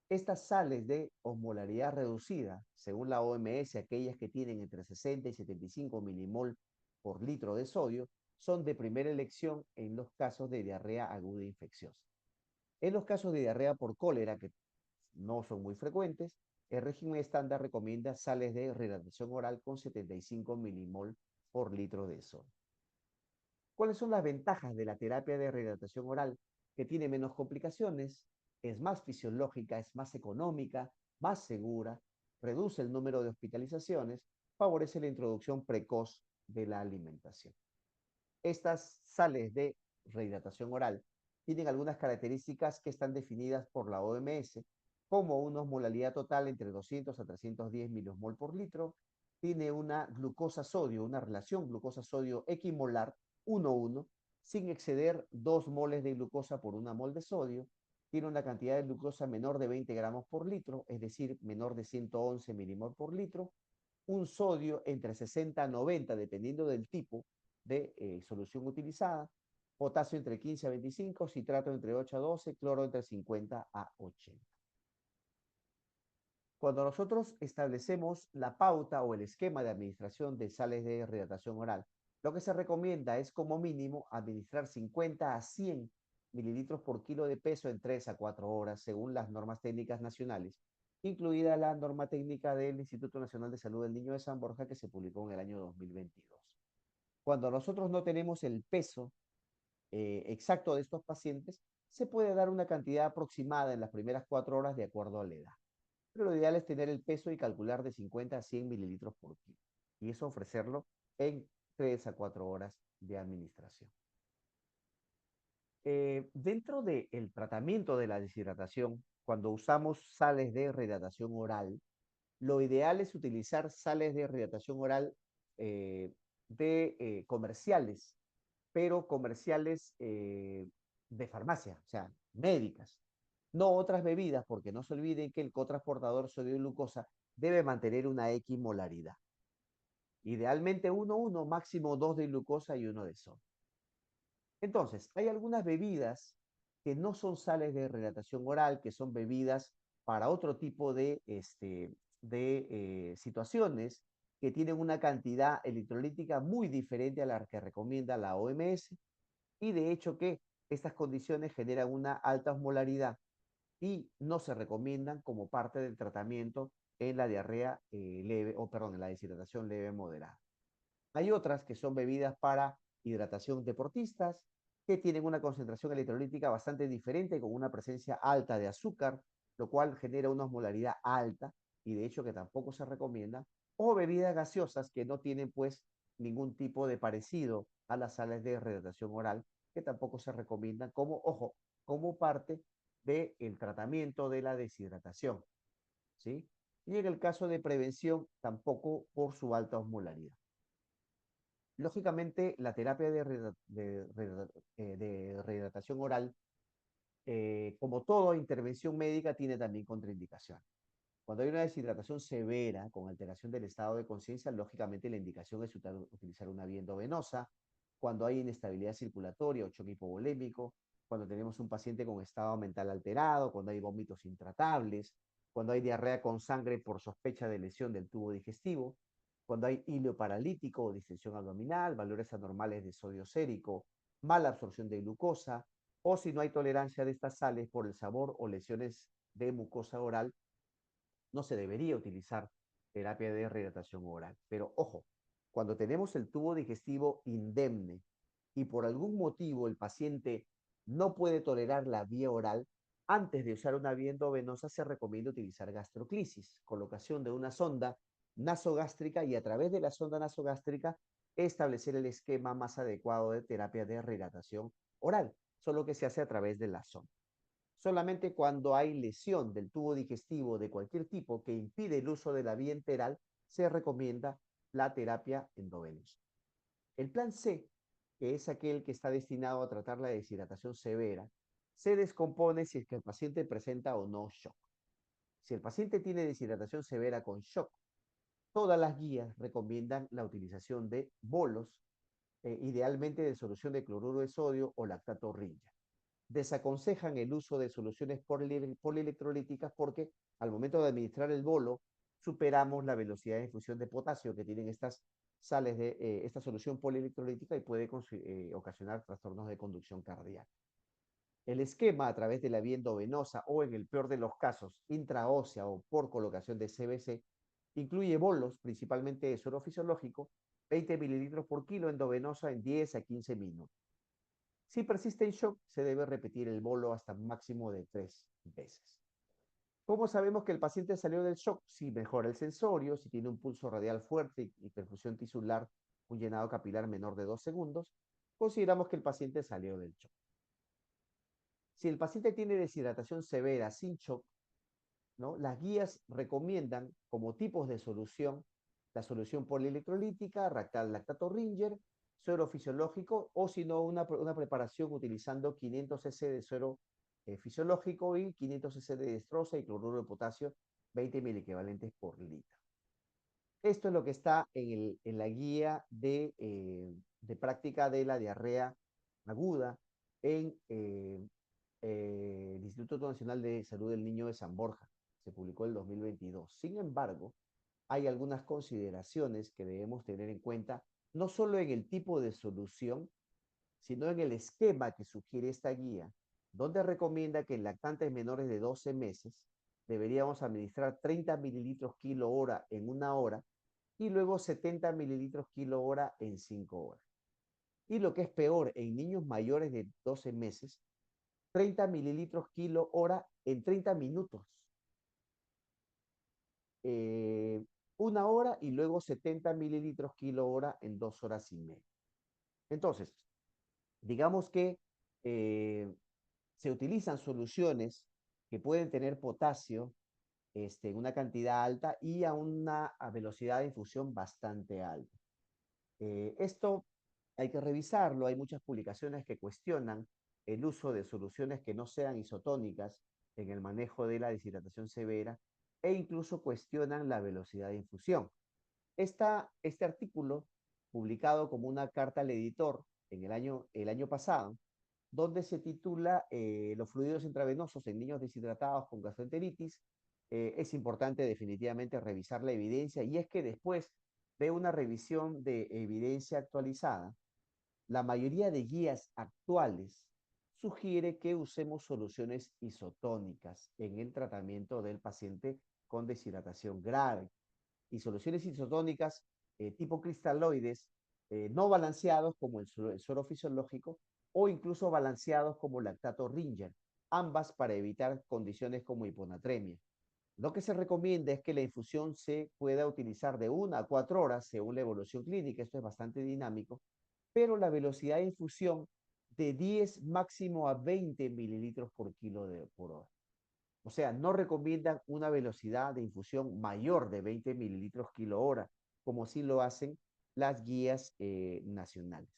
C: Estas sales de osmolaridad reducida, según la OMS, aquellas que tienen entre 60 y 75 milimol por litro de sodio, son de primera elección en los casos de diarrea aguda infecciosa. En los casos de diarrea por cólera, que no son muy frecuentes, el régimen estándar recomienda sales de rehidratación oral con 75 milimol por litro de sodio. ¿Cuáles son las ventajas de la terapia de rehidratación oral? Que tiene menos complicaciones, es más fisiológica, es más económica, más segura, reduce el número de hospitalizaciones, favorece la introducción precoz de la alimentación. Estas sales de rehidratación oral tienen algunas características que están definidas por la OMS, como una osmolalidad total entre 200 a 310 milimol por litro, tiene una glucosa-sodio, una relación glucosa-sodio equimolar 1:1, sin exceder 2 moles de glucosa por 1 mol de sodio, tiene una cantidad de glucosa menor de 20 gramos por litro, es decir, menor de 111 milimol por litro, un sodio entre 60 a 90, dependiendo del tipo de solución utilizada, potasio entre 15 a 25, citrato entre 8 a 12, cloro entre 50 a 80. Cuando nosotros establecemos la pauta o el esquema de administración de sales de rehidratación oral, lo que se recomienda es como mínimo administrar 50 a 100 mililitros por kilo de peso en 3 a 4 horas, según las normas técnicas nacionales, incluida la norma técnica del Instituto Nacional de Salud del Niño de San Borja que se publicó en el año 2022. Cuando nosotros no tenemos el peso exacto de estos pacientes, se puede dar una cantidad aproximada en las primeras 4 horas de acuerdo a la edad. Pero lo ideal es tener el peso y calcular de 50 a 100 mililitros por kilo. Y eso ofrecerlo en 3 a 4 horas de administración. Dentro del tratamiento de la deshidratación, cuando usamos sales de rehidratación oral, lo ideal es utilizar sales de rehidratación oral comerciales, pero comerciales de farmacia, o sea, médicas. No otras bebidas, porque no se olviden que el cotransportador sodio-glucosa debe mantener una equimolaridad. Idealmente 1:1, máximo 2 de glucosa y 1 de sodio. Entonces, hay algunas bebidas que no son sales de rehidratación oral, que son bebidas para otro tipo de de situaciones que tienen una cantidad electrolítica muy diferente a la que recomienda la OMS, y de hecho que estas condiciones generan una alta osmolaridad y no se recomiendan como parte del tratamiento en la diarrea leve, o perdón, en la deshidratación leve moderada. Hay otras que son bebidas para hidratación deportistas, que tienen una concentración electrolítica bastante diferente, con una presencia alta de azúcar, lo cual genera una osmolaridad alta y de hecho que tampoco se recomienda, o bebidas gaseosas que no tienen pues ningún tipo de parecido a las sales de rehidratación oral, que tampoco se recomiendan como, ojo, como parte del tratamiento de la deshidratación, ¿sí? Y en el caso de prevención, tampoco por su alta osmolaridad. Lógicamente, la terapia de rehidratación oral, como toda intervención médica, tiene también contraindicaciones. Cuando hay una deshidratación severa con alteración del estado de conciencia, lógicamente la indicación es utilizar una vía endovenosa. Cuando hay inestabilidad circulatoria o choque hipovolémico, cuando tenemos un paciente con estado mental alterado, cuando hay vómitos intratables, cuando hay diarrea con sangre por sospecha de lesión del tubo digestivo, cuando hay hilo paralítico o distensión abdominal, valores anormales de sodio sérico, mala absorción de glucosa, o si no hay tolerancia de estas sales por el sabor o lesiones de mucosa oral, no se debería utilizar terapia de rehidratación oral. Pero ojo, cuando tenemos el tubo digestivo indemne y por algún motivo el paciente no puede tolerar la vía oral, antes de usar una vía endovenosa se recomienda utilizar gastroclisis, colocación de una sonda nasogástrica, y a través de la sonda nasogástrica establecer el esquema más adecuado de terapia de rehidratación oral, solo que se hace a través de la sonda. Solamente cuando hay lesión del tubo digestivo de cualquier tipo que impide el uso de la vía enteral, se recomienda la terapia endovenosa. El plan C, que es aquel que está destinado a tratar la deshidratación severa, se descompone si es que el paciente presenta o no shock. Si el paciente tiene deshidratación severa con shock, todas las guías recomiendan la utilización de bolos, idealmente de solución de cloruro de sodio o lactato Ringer. Desaconsejan el uso de soluciones polielectrolíticas porque al momento de administrar el bolo superamos la velocidad de difusión de potasio que tienen estas sales de esta solución polielectrolítica, y puede ocasionar trastornos de conducción cardíaca. El esquema a través de la vía endovenosa o, en el peor de los casos, intraósea o por colocación de CBC, incluye bolos, principalmente de suero fisiológico, 20 mililitros por kilo endovenosa en 10 a 15 minutos. Si persiste en shock, se debe repetir el bolo hasta un máximo de 3 veces. ¿Cómo sabemos que el paciente salió del shock? Si mejora el sensorio, si tiene un pulso radial fuerte y perfusión tisular, un llenado capilar menor de 2 segundos, consideramos que el paciente salió del shock. Si el paciente tiene deshidratación severa sin shock, ¿no?, las guías recomiendan como tipos de solución la solución polielectrolítica, lactato Ringer, suero fisiológico, o si no, una preparación utilizando 500 cc de suero fisiológico y 500 cc de destroza y cloruro de potasio, 20 miliequivalentes por litro. Esto es lo que está en la guía de práctica de la diarrea aguda en el Instituto Nacional de Salud del Niño de San Borja. Se publicó en el 2022. Sin embargo, hay algunas consideraciones que debemos tener en cuenta, no solo en el tipo de solución, sino en el esquema que sugiere esta guía, donde recomienda que en lactantes menores de 12 meses deberíamos administrar 30 mililitros kilo hora en 1 hora y luego 70 mililitros kilo hora en 5 horas. Y lo que es peor, en niños mayores de 12 meses, 30 mililitros kilo hora en 30 minutos. 1 hora y luego 70 mililitros kilo hora en 2 horas y media. Entonces, digamos que se utilizan soluciones que pueden tener potasio en una cantidad alta y a una velocidad de infusión bastante alta. Esto hay que revisarlo. Hay muchas publicaciones que cuestionan el uso de soluciones que no sean isotónicas en el manejo de la deshidratación severa, e incluso cuestionan la velocidad de infusión. Este artículo, publicado como una carta al editor en el año pasado, donde se titula Los fluidos intravenosos en niños deshidratados con gastroenteritis, es importante definitivamente revisar la evidencia y es que después de una revisión de evidencia actualizada, la mayoría de guías actuales sugiere que usemos soluciones isotónicas en el tratamiento del paciente con deshidratación grave y soluciones isotónicas tipo cristaloides no balanceados como el suero fisiológico o incluso balanceados como lactato Ringer, ambas para evitar condiciones como hiponatremia. Lo que se recomienda es que la infusión se pueda utilizar de 1 a 4 horas según la evolución clínica, esto es bastante dinámico, pero la velocidad de infusión de 10 máximo a 20 mililitros por kilo por hora. O sea, no recomiendan una velocidad de infusión mayor de 20 mililitros kilo hora, como sí lo hacen las guías nacionales.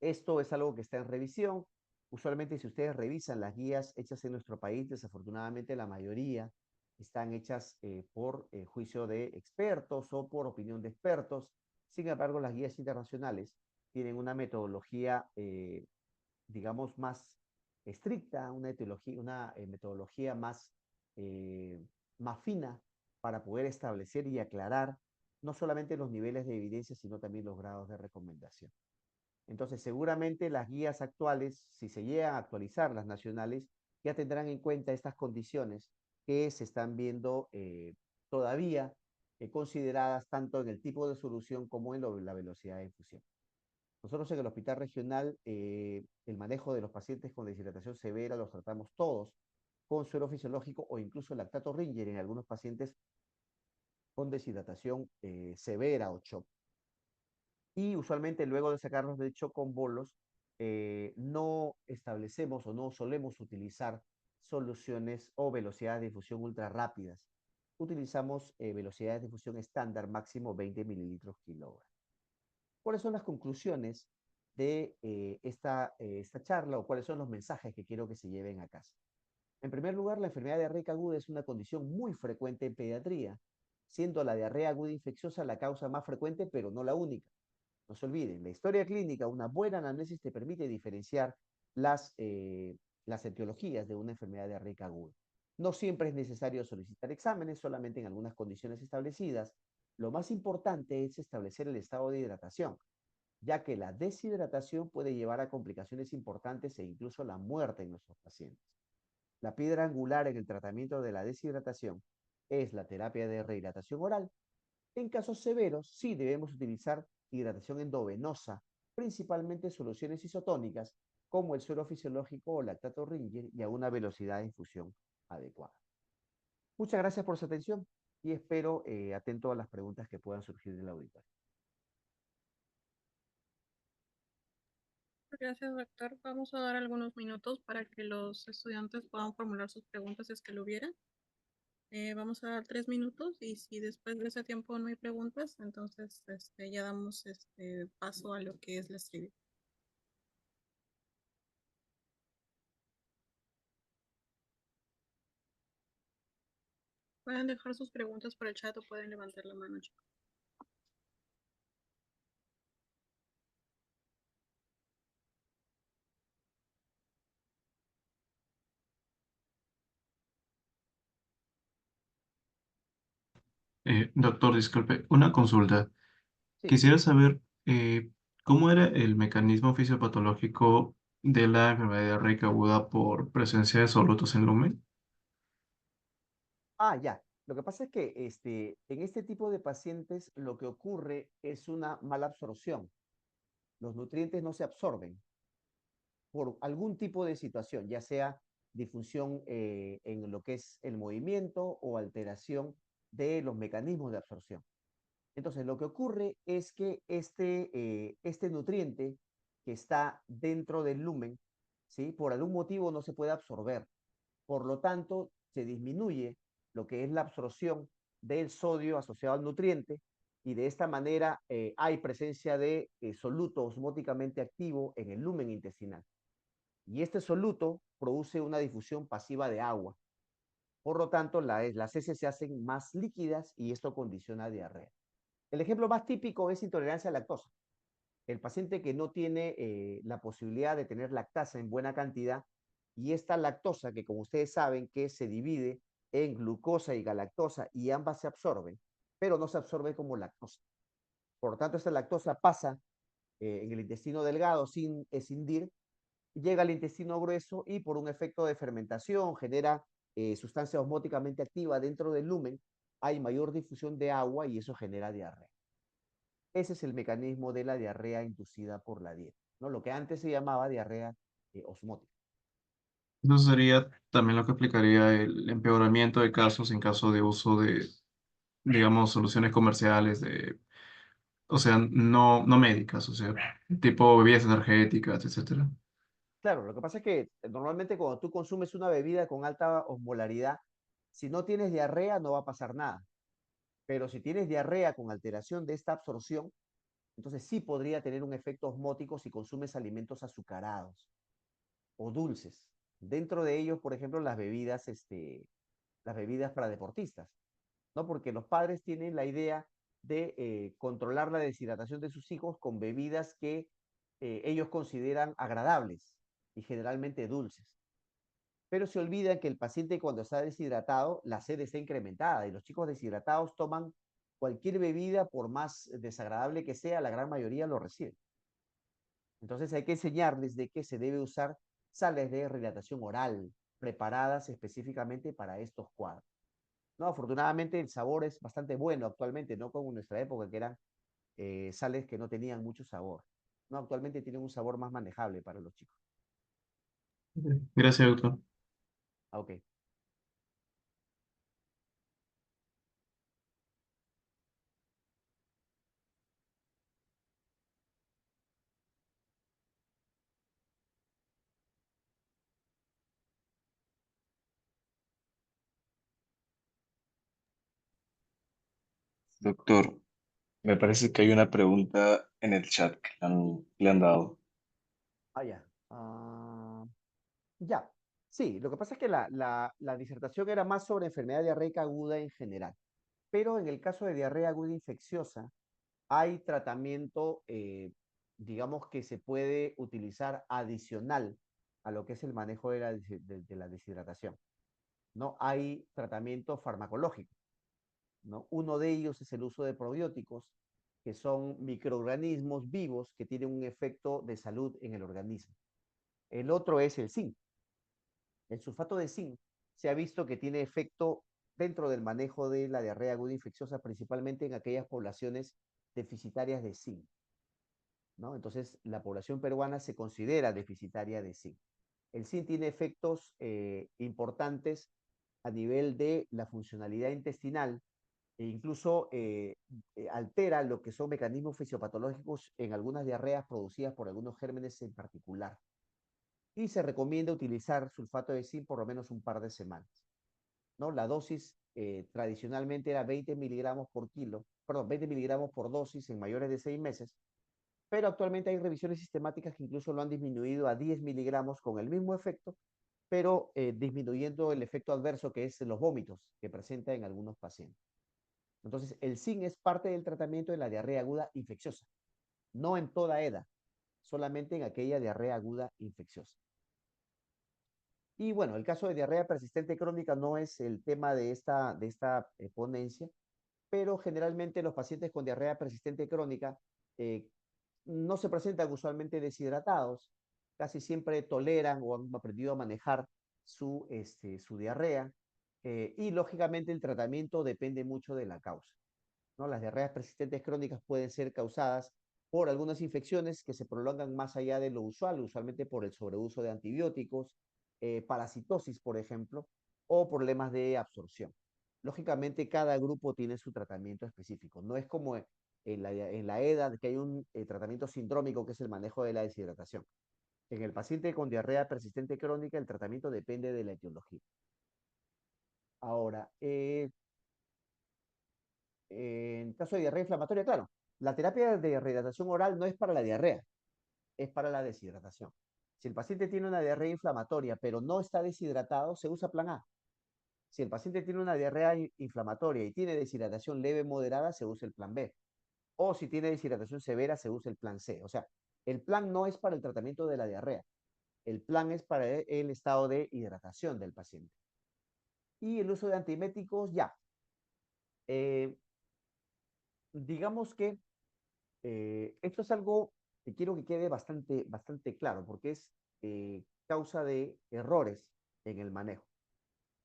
C: Esto es algo que está en revisión. Usualmente, si ustedes revisan las guías hechas en nuestro país, desafortunadamente la mayoría están hechas por juicio de expertos o por opinión de expertos. Sin embargo, las guías internacionales tienen una metodología, digamos, más estricta, metodología eh, más fina para poder establecer y aclarar no solamente los niveles de evidencia, sino también los grados de recomendación. Entonces, seguramente las guías actuales, si se llegan a actualizar las nacionales, ya tendrán en cuenta estas condiciones que se están viendo todavía consideradas tanto en el tipo de solución como en la velocidad de infusión. Nosotros en el hospital regional, el manejo de los pacientes con deshidratación severa los tratamos todos con suero fisiológico o incluso lactato Ringer en algunos pacientes con deshidratación severa o shock. Y usualmente luego de sacarlos de hecho con bolos, no establecemos o no solemos utilizar soluciones o velocidades de difusión ultra rápidas. Utilizamos velocidades de difusión estándar máximo 20 mililitros kilo hora. ¿Cuáles son las conclusiones de esta charla o cuáles son los mensajes que quiero que se lleven a casa? En primer lugar, la enfermedad diarreica aguda es una condición muy frecuente en pediatría, siendo la diarrea aguda infecciosa la causa más frecuente, pero no la única. No se olviden, la historia clínica, una buena análisis te permite diferenciar las etiologías de una enfermedad diarreica aguda. No siempre es necesario solicitar exámenes, solamente en algunas condiciones establecidas. Lo más importante es establecer el estado de hidratación, ya que la deshidratación puede llevar a complicaciones importantes e incluso la muerte en nuestros pacientes. La piedra angular en el tratamiento de la deshidratación es la terapia de rehidratación oral. En casos severos, sí debemos utilizar hidratación endovenosa, principalmente soluciones isotónicas como el suero fisiológico o lactato Ringer y a una velocidad de infusión adecuada. Muchas gracias por su atención y espero atento a las preguntas que puedan surgir del auditorio.
A: Gracias, doctor. Vamos a dar algunos minutos para que los estudiantes puedan formular sus preguntas si es que lo hubieran. Vamos a dar 3 minutos y si después de ese tiempo no hay preguntas, entonces ya damos paso a lo que es la trivia. Pueden dejar sus preguntas por el chat o pueden levantar la mano, chicos.
D: Doctor, disculpe, una consulta.
C: Sí.
D: Quisiera saber cómo era el mecanismo fisiopatológico de la enfermedad diarreica aguda por presencia de solutos en lumen.
C: Ya. Lo que pasa es que en este tipo de pacientes lo que ocurre es una mala absorción. Los nutrientes no se absorben por algún tipo de situación, ya sea disfunción en lo que es el movimiento o alteración de los mecanismos de absorción. Entonces, lo que ocurre es que este nutriente que está dentro del lumen, ¿sí? Por algún motivo no se puede absorber. Por lo tanto, se disminuye lo que es la absorción del sodio asociado al nutriente y de esta manera hay presencia de soluto osmóticamente activo en el lumen intestinal. Y este soluto produce una difusión pasiva de agua. Por lo tanto, las heces se hacen más líquidas y esto condiciona diarrea. El ejemplo más típico es intolerancia a lactosa. El paciente que no tiene la posibilidad de tener lactasa en buena cantidad y esta lactosa que como ustedes saben que se divide en glucosa y galactosa y ambas se absorben, pero no se absorbe como lactosa. Por lo tanto, esta lactosa pasa en el intestino delgado sin escindir, llega al intestino grueso y por un efecto de fermentación genera sustancia osmóticamente activa dentro del lumen, hay mayor difusión de agua y eso genera diarrea. Ese es el mecanismo de la diarrea inducida por la dieta, ¿no? Lo que antes se llamaba diarrea osmótica.
D: Eso sería también lo que explicaría el empeoramiento de casos en caso de uso de, digamos, soluciones comerciales de, o sea, no médicas, o sea, tipo bebidas energéticas, etcétera.
C: Claro, lo que pasa es que normalmente cuando tú consumes una bebida con alta osmolaridad, si no tienes diarrea no va a pasar nada. Pero si tienes diarrea con alteración de esta absorción, entonces sí podría tener un efecto osmótico si consumes alimentos azucarados o dulces. Dentro de ellos, por ejemplo, las bebidas para deportistas, ¿no? Porque los padres tienen la idea de controlar la deshidratación de sus hijos con bebidas que ellos consideran agradables y generalmente dulces. Pero se olvida que el paciente cuando está deshidratado, la sed está incrementada y los chicos deshidratados toman cualquier bebida, por más desagradable que sea, la gran mayoría lo recibe. Entonces hay que enseñarles de que se debe usar sales de rehidratación oral preparadas específicamente para estos cuadros. No, afortunadamente el sabor es bastante bueno actualmente, no como en nuestra época que eran sales que no tenían mucho sabor. No, actualmente tienen un sabor más manejable para los chicos.
D: Gracias, doctor.
C: Ah, ok.
B: Doctor, me parece que hay una pregunta en el chat que le han dado.
C: Ah, ya. Ya. Sí, lo que pasa es que la disertación era más sobre enfermedad diarreica aguda en general. Pero en el caso de diarrea aguda infecciosa, hay tratamiento, digamos, que se puede utilizar adicional a lo que es el manejo de la deshidratación, ¿no? Hay tratamiento farmacológico, ¿no? Uno de ellos es el uso de probióticos, que son microorganismos vivos que tienen un efecto de salud en el organismo. El otro es el zinc. El sulfato de zinc se ha visto que tiene efecto dentro del manejo de la diarrea aguda infecciosa, principalmente en aquellas poblaciones deficitarias de zinc, ¿no? Entonces, la población peruana se considera deficitaria de zinc. El zinc tiene efectos importantes a nivel de la funcionalidad intestinal e incluso altera lo que son mecanismos fisiopatológicos en algunas diarreas producidas por algunos gérmenes en particular. Y se recomienda utilizar sulfato de zinc por lo menos un par de semanas, ¿no? La dosis tradicionalmente era 20 miligramos por kilo, perdón, 20 miligramos por dosis en mayores de 6 meses, pero actualmente hay revisiones sistemáticas que incluso lo han disminuido a 10 miligramos con el mismo efecto, pero disminuyendo el efecto adverso que es los vómitos que presenta en algunos pacientes. Entonces, el zinc es parte del tratamiento de la diarrea aguda infecciosa, no en toda edad, solamente en aquella diarrea aguda infecciosa. Y bueno, el caso de diarrea persistente crónica no es el tema de esta ponencia, pero generalmente los pacientes con diarrea persistente crónica eh, no se presentan usualmente deshidratados, casi siempre toleran o han aprendido a manejar su diarrea y lógicamente el tratamiento depende mucho de la causa, ¿no? Las diarreas persistentes crónicas pueden ser causadas por algunas infecciones que se prolongan más allá de lo usual, usualmente por el sobreuso de antibióticos, parasitosis, por ejemplo, o problemas de absorción. Lógicamente, cada grupo tiene su tratamiento específico. No es como en la EDA, que hay un tratamiento sindrómico, que es el manejo de la deshidratación. En el paciente con diarrea persistente crónica, el tratamiento depende de la etiología. Ahora, en caso de diarrea inflamatoria, claro, la terapia de rehidratación oral no es para la diarrea, es para la deshidratación. Si el paciente tiene una diarrea inflamatoria, pero no está deshidratado, se usa plan A. Si el paciente tiene una diarrea inflamatoria y tiene deshidratación leve moderada, se usa el plan B. O si tiene deshidratación severa, se usa el plan C. O sea, el plan no es para el tratamiento de la diarrea. El plan es para el estado de hidratación del paciente. Y el uso de antieméticos, ya. Eh, digamos que esto es algo que quiero que quede bastante claro, porque es causa de errores en el manejo.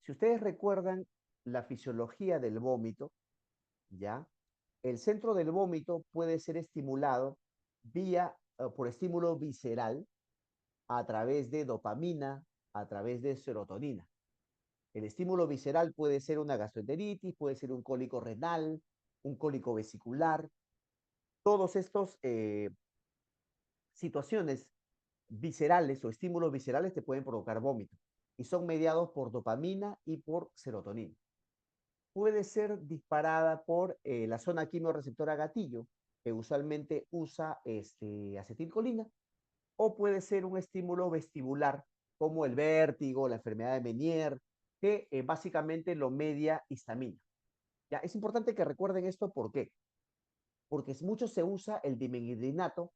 C: Si ustedes recuerdan la fisiología del vómito, ¿ya? El centro del vómito puede ser estimulado por estímulo visceral a través de dopamina, a través de serotonina. El estímulo visceral puede ser una gastroenteritis, puede ser un cólico renal, un cólico vesicular. Todos estos situaciones viscerales o estímulos viscerales te pueden provocar vómito y son mediados por dopamina y por serotonina. Puede ser disparada por la zona quimioreceptora gatillo, que usualmente usa acetilcolina, o puede ser un estímulo vestibular, como el vértigo, la enfermedad de Meniere, que básicamente lo media histamina. Ya, es importante que recuerden esto, ¿por qué? Porque mucho se usa el dimenhidrinato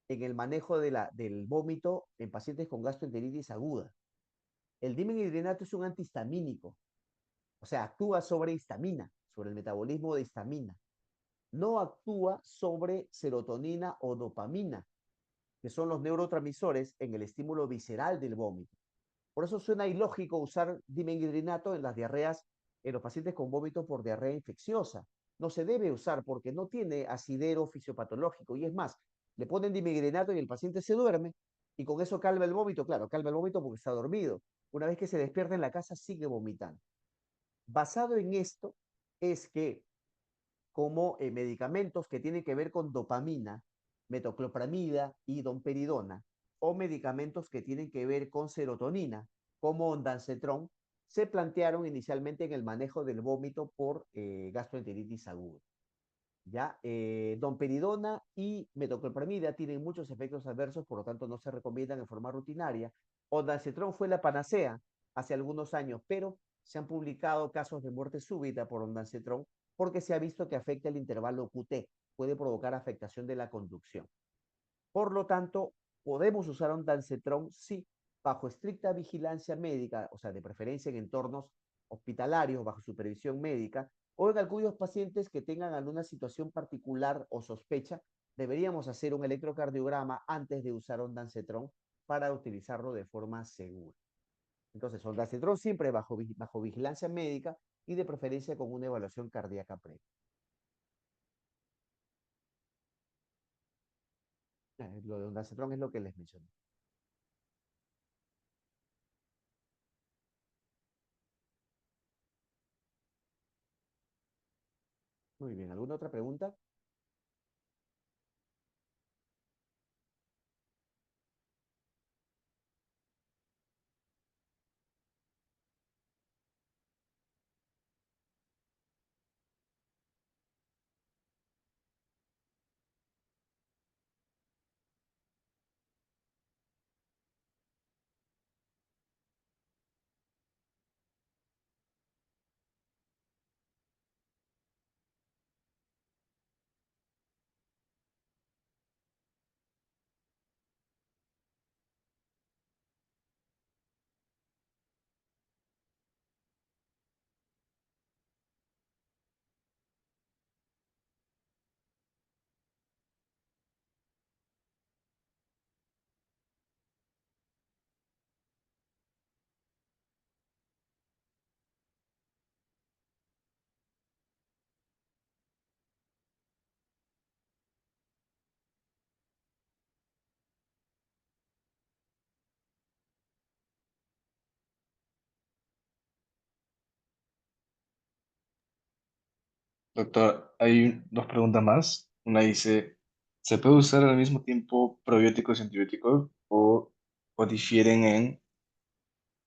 C: en el manejo del vómito en pacientes con gastroenteritis aguda. El dimenhidrinato es un antihistamínico, o sea, actúa sobre histamina, sobre el metabolismo de histamina. No actúa sobre serotonina o dopamina, que son los neurotransmisores en el estímulo visceral del vómito. Por eso suena ilógico usar dimenhidrinato en las diarreas en los pacientes con vómito por diarrea infecciosa. No se debe usar porque no tiene asidero fisiopatológico. Y es más, le ponen dimenhidrinato y el paciente se duerme y con eso calma el vómito. Claro, calma el vómito porque está dormido. Una vez que se despierta en la casa, sigue vomitando. Basado en esto, es que como medicamentos que tienen que ver con dopamina, metoclopramida y domperidona, o medicamentos que tienen que ver con serotonina, como ondansetron, se plantearon inicialmente en el manejo del vómito por gastroenteritis aguda. ¿Ya? Domperidona y metoclopramida tienen muchos efectos adversos, por lo tanto no se recomiendan en forma rutinaria. Ondansetron fue la panacea hace algunos años, pero se han publicado casos de muerte súbita por ondansetron porque se ha visto que afecta el intervalo QT, puede provocar afectación de la conducción. Por lo tanto, podemos usar ondansetron sí, bajo estricta vigilancia médica, o sea, de preferencia en entornos hospitalarios, bajo supervisión médica, o en aquellos pacientes que tengan alguna situación particular o sospecha, deberíamos hacer un electrocardiograma antes de usar ondansetron para utilizarlo de forma segura. Entonces, ondansetron siempre bajo vigilancia médica y de preferencia con una evaluación cardíaca previa. Lo de ondansetron es lo que les mencioné. Muy bien, ¿alguna otra pregunta?
B: Doctor, hay dos preguntas más. Una dice, ¿se puede usar al mismo tiempo probióticos y antibióticos o difieren en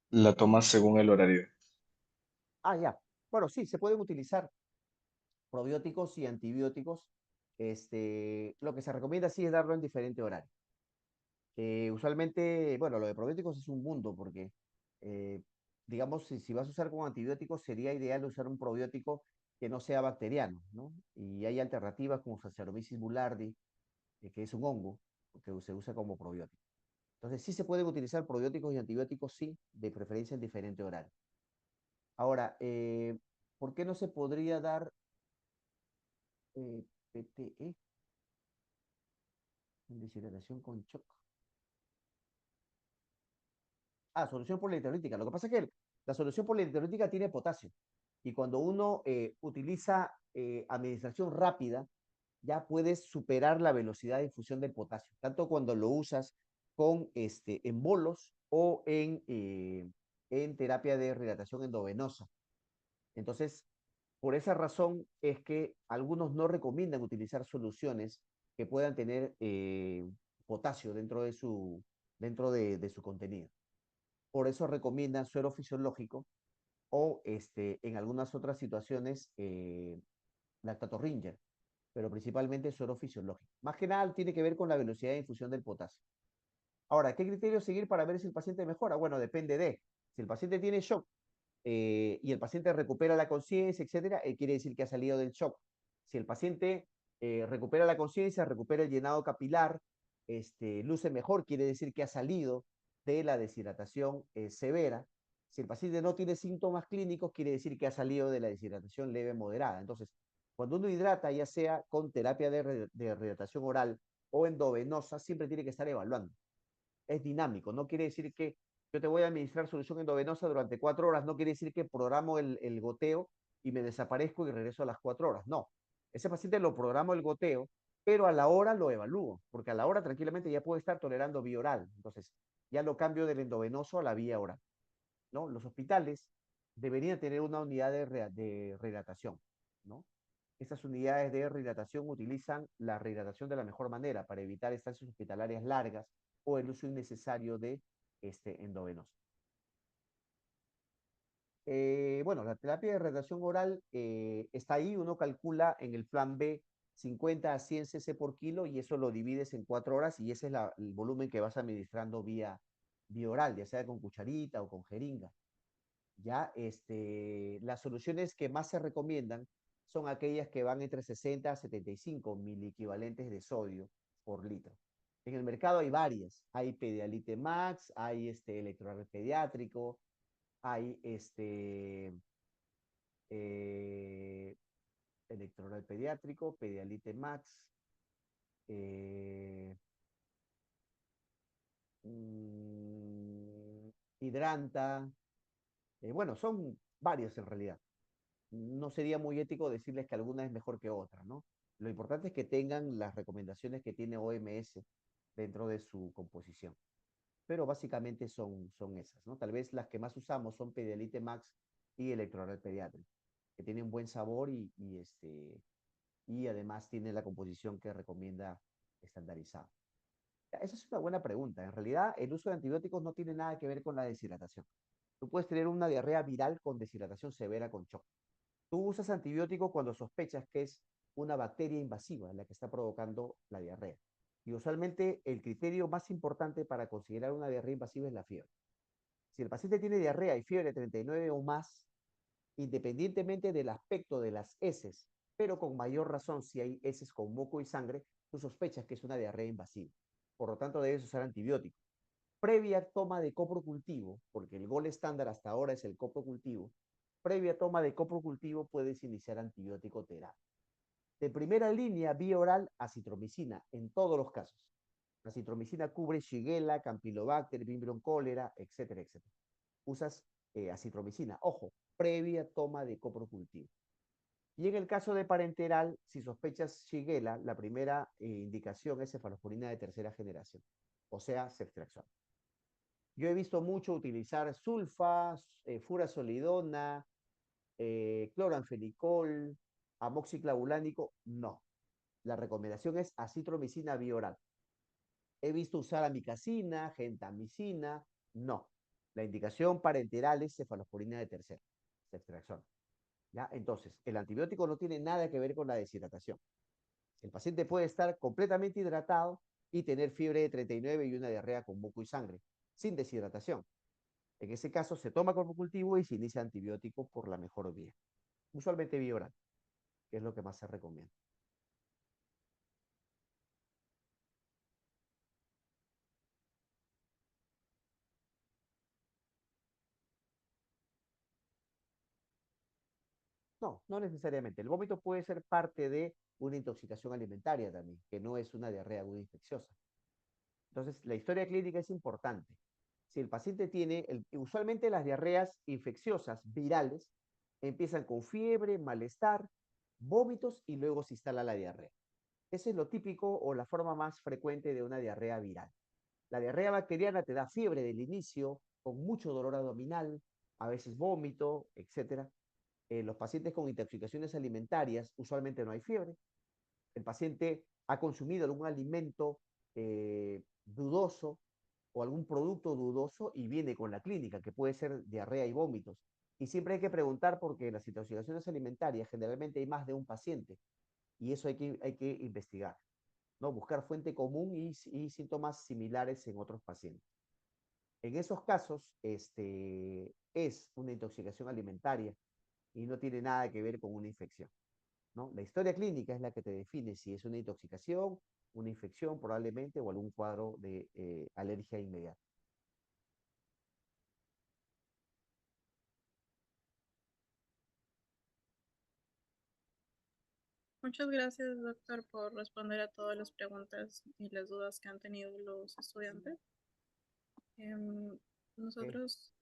B: la toma según el horario?
C: Ah, ya. Bueno, sí, se pueden utilizar probióticos y antibióticos. Lo que se recomienda sí es darlo en diferente horario. Usualmente, bueno, lo de probióticos es un mundo porque, eh, digamos, si vas a usar con antibióticos, sería ideal usar un probiótico que no sea bacteriano, ¿no? Y hay alternativas como Saccharomyces boulardii, que es un hongo, que se usa como probiótico. Entonces, sí se pueden utilizar probióticos y antibióticos, sí, de preferencia en diferente horario. Ahora, ¿por qué no se podría dar PTE en deshidratación con shock? Ah, solución polielectrolítica. Lo que pasa es que la solución polielectrolítica tiene potasio. Y cuando uno utiliza administración rápida, ya puedes superar la velocidad de difusión del potasio, tanto cuando lo usas en bolos o en terapia de rehidratación endovenosa. Entonces, por esa razón es que algunos no recomiendan utilizar soluciones que puedan tener potasio dentro de su contenido. Por eso recomiendan suero fisiológico o en algunas otras situaciones lactato Ringer, pero principalmente suero fisiológico. Más que nada tiene que ver con la velocidad de infusión del potasio. Ahora, ¿qué criterio seguir para ver si el paciente mejora? Bueno, depende de si el paciente tiene shock y el paciente recupera la conciencia, etcétera, quiere decir que ha salido del shock. Si el paciente recupera la conciencia, recupera el llenado capilar, luce mejor, quiere decir que ha salido de la deshidratación severa. Si el paciente no tiene síntomas clínicos, quiere decir que ha salido de la deshidratación leve moderada. Entonces, cuando uno hidrata, ya sea con terapia de rehidratación oral o endovenosa, siempre tiene que estar evaluando. Es dinámico, no quiere decir que yo te voy a administrar solución endovenosa durante 4 horas, no quiere decir que programo el goteo y me desaparezco y regreso a las 4 horas. No, ese paciente lo programo el goteo, pero a la hora lo evalúo, porque a la hora tranquilamente ya puede estar tolerando vía oral. Entonces, ya lo cambio del endovenoso a la vía oral. ¿No? Los hospitales deberían tener una unidad de rehidratación, ¿no? Estas unidades de rehidratación utilizan la rehidratación de la mejor manera para evitar estancias hospitalarias largas o el uso innecesario de endovenoso. Bueno, la terapia de rehidratación oral está ahí, uno calcula en el plan B 50 a 100 cc por kilo y eso lo divides en 4 horas y ese es el volumen que vas administrando vía oral, ya sea con cucharita o con jeringa. Ya, las soluciones que más se recomiendan son aquellas que van entre 60 a 75 miliequivalentes de sodio por litro. En el mercado hay varias. Hay Pedialite Max, hay electroral pediátrico, hay eh, electroral pediátrico, Pedialite Max, eh, mm, Hidranta. Bueno, son varios en realidad. No sería muy ético decirles que alguna es mejor que otra, ¿no? Lo importante es que tengan las recomendaciones que tiene OMS dentro de su composición. Pero básicamente son esas, ¿no? Tal vez las que más usamos son Pedialite Max y Electroral Pediatric, que tienen buen sabor y además tienen la composición que recomienda estandarizada. Esa es una buena pregunta. En realidad, el uso de antibióticos no tiene nada que ver con la deshidratación. Tú puedes tener una diarrea viral con deshidratación severa con shock. Tú usas antibiótico cuando sospechas que es una bacteria invasiva la que está provocando la diarrea. Y usualmente el criterio más importante para considerar una diarrea invasiva es la fiebre. Si el paciente tiene diarrea y fiebre 39 o más, independientemente del aspecto de las heces, pero con mayor razón si hay heces con moco y sangre, tú sospechas que es una diarrea invasiva. Por lo tanto, debes usar antibiótico. Previa toma de coprocultivo, porque el gol estándar hasta ahora es el coprocultivo, previa toma de coprocultivo puedes iniciar antibiótico terapia. De primera línea, vía oral, acitromicina, en todos los casos. La acitromicina cubre Shigella, Campylobacter, Vibrio cólera, etcétera, etcétera. Usas acitromicina, ojo, previa toma de coprocultivo. Y en el caso de parenteral, si sospechas Shigella, la primera indicación es cefalosporina de tercera generación, o sea, ceftriaxona. Yo he visto mucho utilizar sulfa, furazolidona, cloranfenicol, amoxiclavulánico. No. La recomendación es acitromicina bioral. He visto usar amicacina, gentamicina. No. La indicación parenteral es cefalosporina de tercera, ceftriaxona. ¿Ya? Entonces, el antibiótico no tiene nada que ver con la deshidratación. El paciente puede estar completamente hidratado y tener fiebre de 39 y una diarrea con moco y sangre, sin deshidratación. En ese caso, se toma como cultivo y se inicia antibiótico por la mejor vía. Usualmente vía oral, que es lo que más se recomienda. No, no necesariamente. El vómito puede ser parte de una intoxicación alimentaria también, que no es una diarrea aguda infecciosa. Entonces, la historia clínica es importante. Si el paciente tiene, usualmente las diarreas infecciosas virales empiezan con fiebre, malestar, vómitos y luego se instala la diarrea. Ese es lo típico o la forma más frecuente de una diarrea viral. La diarrea bacteriana te da fiebre del inicio, con mucho dolor abdominal, a veces vómito, etcétera. Los pacientes con intoxicaciones alimentarias usualmente no hay fiebre. El paciente ha consumido algún alimento dudoso o algún producto dudoso y viene con la clínica, que puede ser diarrea y vómitos. Y siempre hay que preguntar porque en las intoxicaciones alimentarias generalmente hay más de un paciente y eso hay que investigar, ¿no? Buscar fuente común y síntomas similares en otros pacientes. En esos casos, es una intoxicación alimentaria y no tiene nada que ver con una infección, ¿no? La historia clínica es la que te define si es una intoxicación, una infección probablemente o algún cuadro de alergia inmediata.
A: Muchas gracias, doctor, por responder a todas las preguntas y las dudas que han tenido los estudiantes.
C: Ok.
A: Nosotros,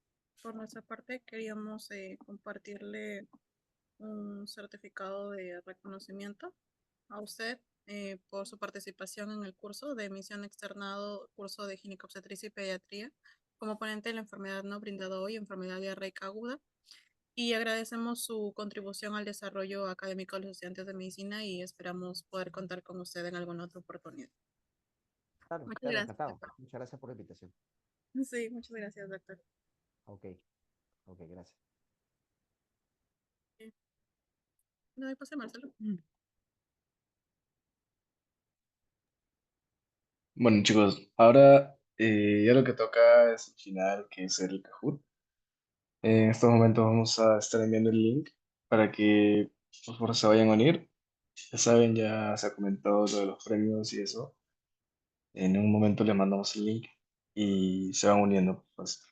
A: por nuestra parte, queríamos compartirle un certificado de reconocimiento a usted por su participación en el curso de emisión externado, curso de ginecobstetricia y pediatría, como ponente de la enfermedad no brindado hoy, enfermedad diarreica aguda. Y agradecemos su contribución al desarrollo académico de los estudiantes de medicina y esperamos poder contar con usted en alguna otra oportunidad.
C: Claro,
A: Muchas
C: claro,
A: gracias,
C: encantado.
A: doctor.
C: Muchas gracias por la invitación.
A: Sí, muchas gracias, doctor.
C: Ok, ok, gracias.
A: Le doy pase, Marcelo.
B: Bueno, chicos, ahora ya lo que toca es el final, que es el Kahoot. En estos momentos vamos a estar enviando el link para que por favor se vayan a unir. Ya saben, ya se ha comentado lo de los premios y eso. En un momento les mandamos el link y se van uniendo, pues.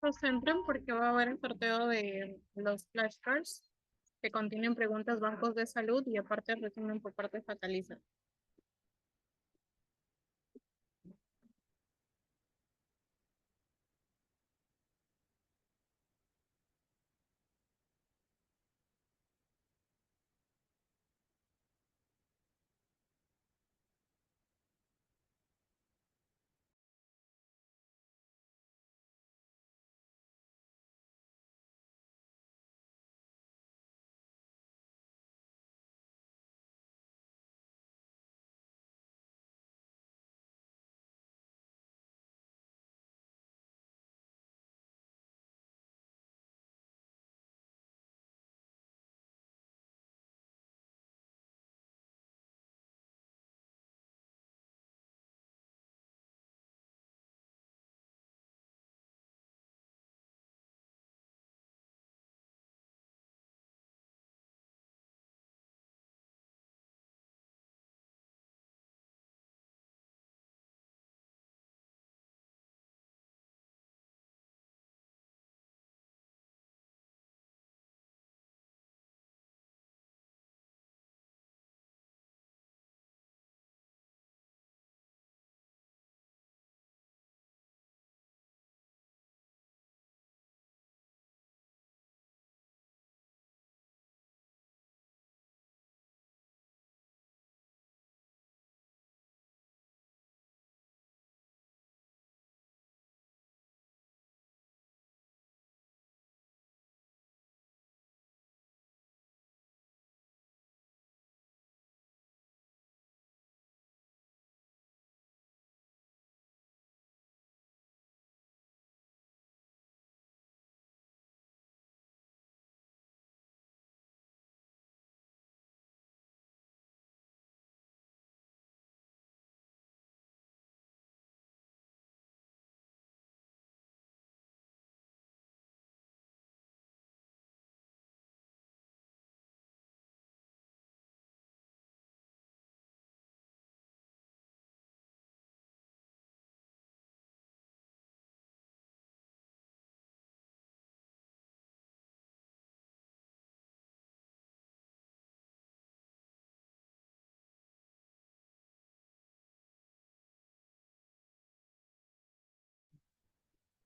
A: Concentren porque va a haber el sorteo de los flashcards que contienen preguntas bancos de salud y aparte resumen por parte de Fataliza.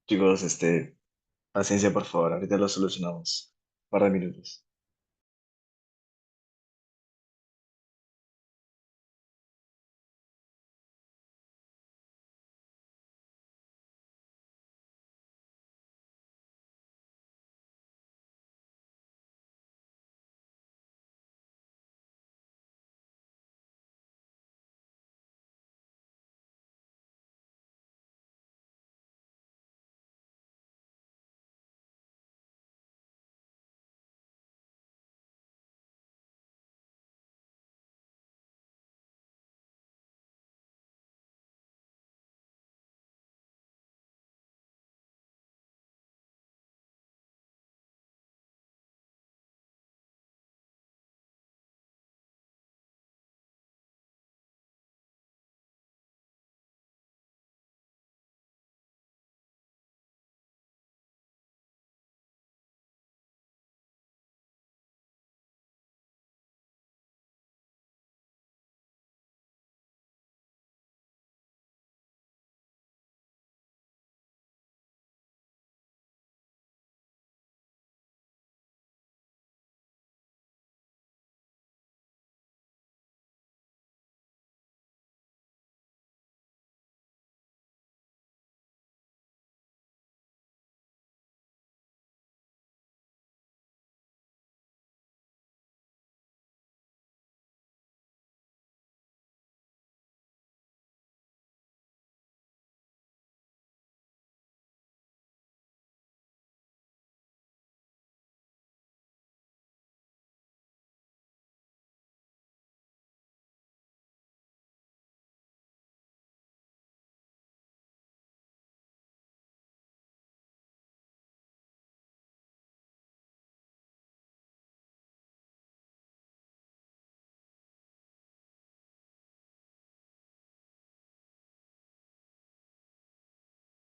B: Chicos, paciencia por favor, ahorita lo solucionamos. Un par de minutos.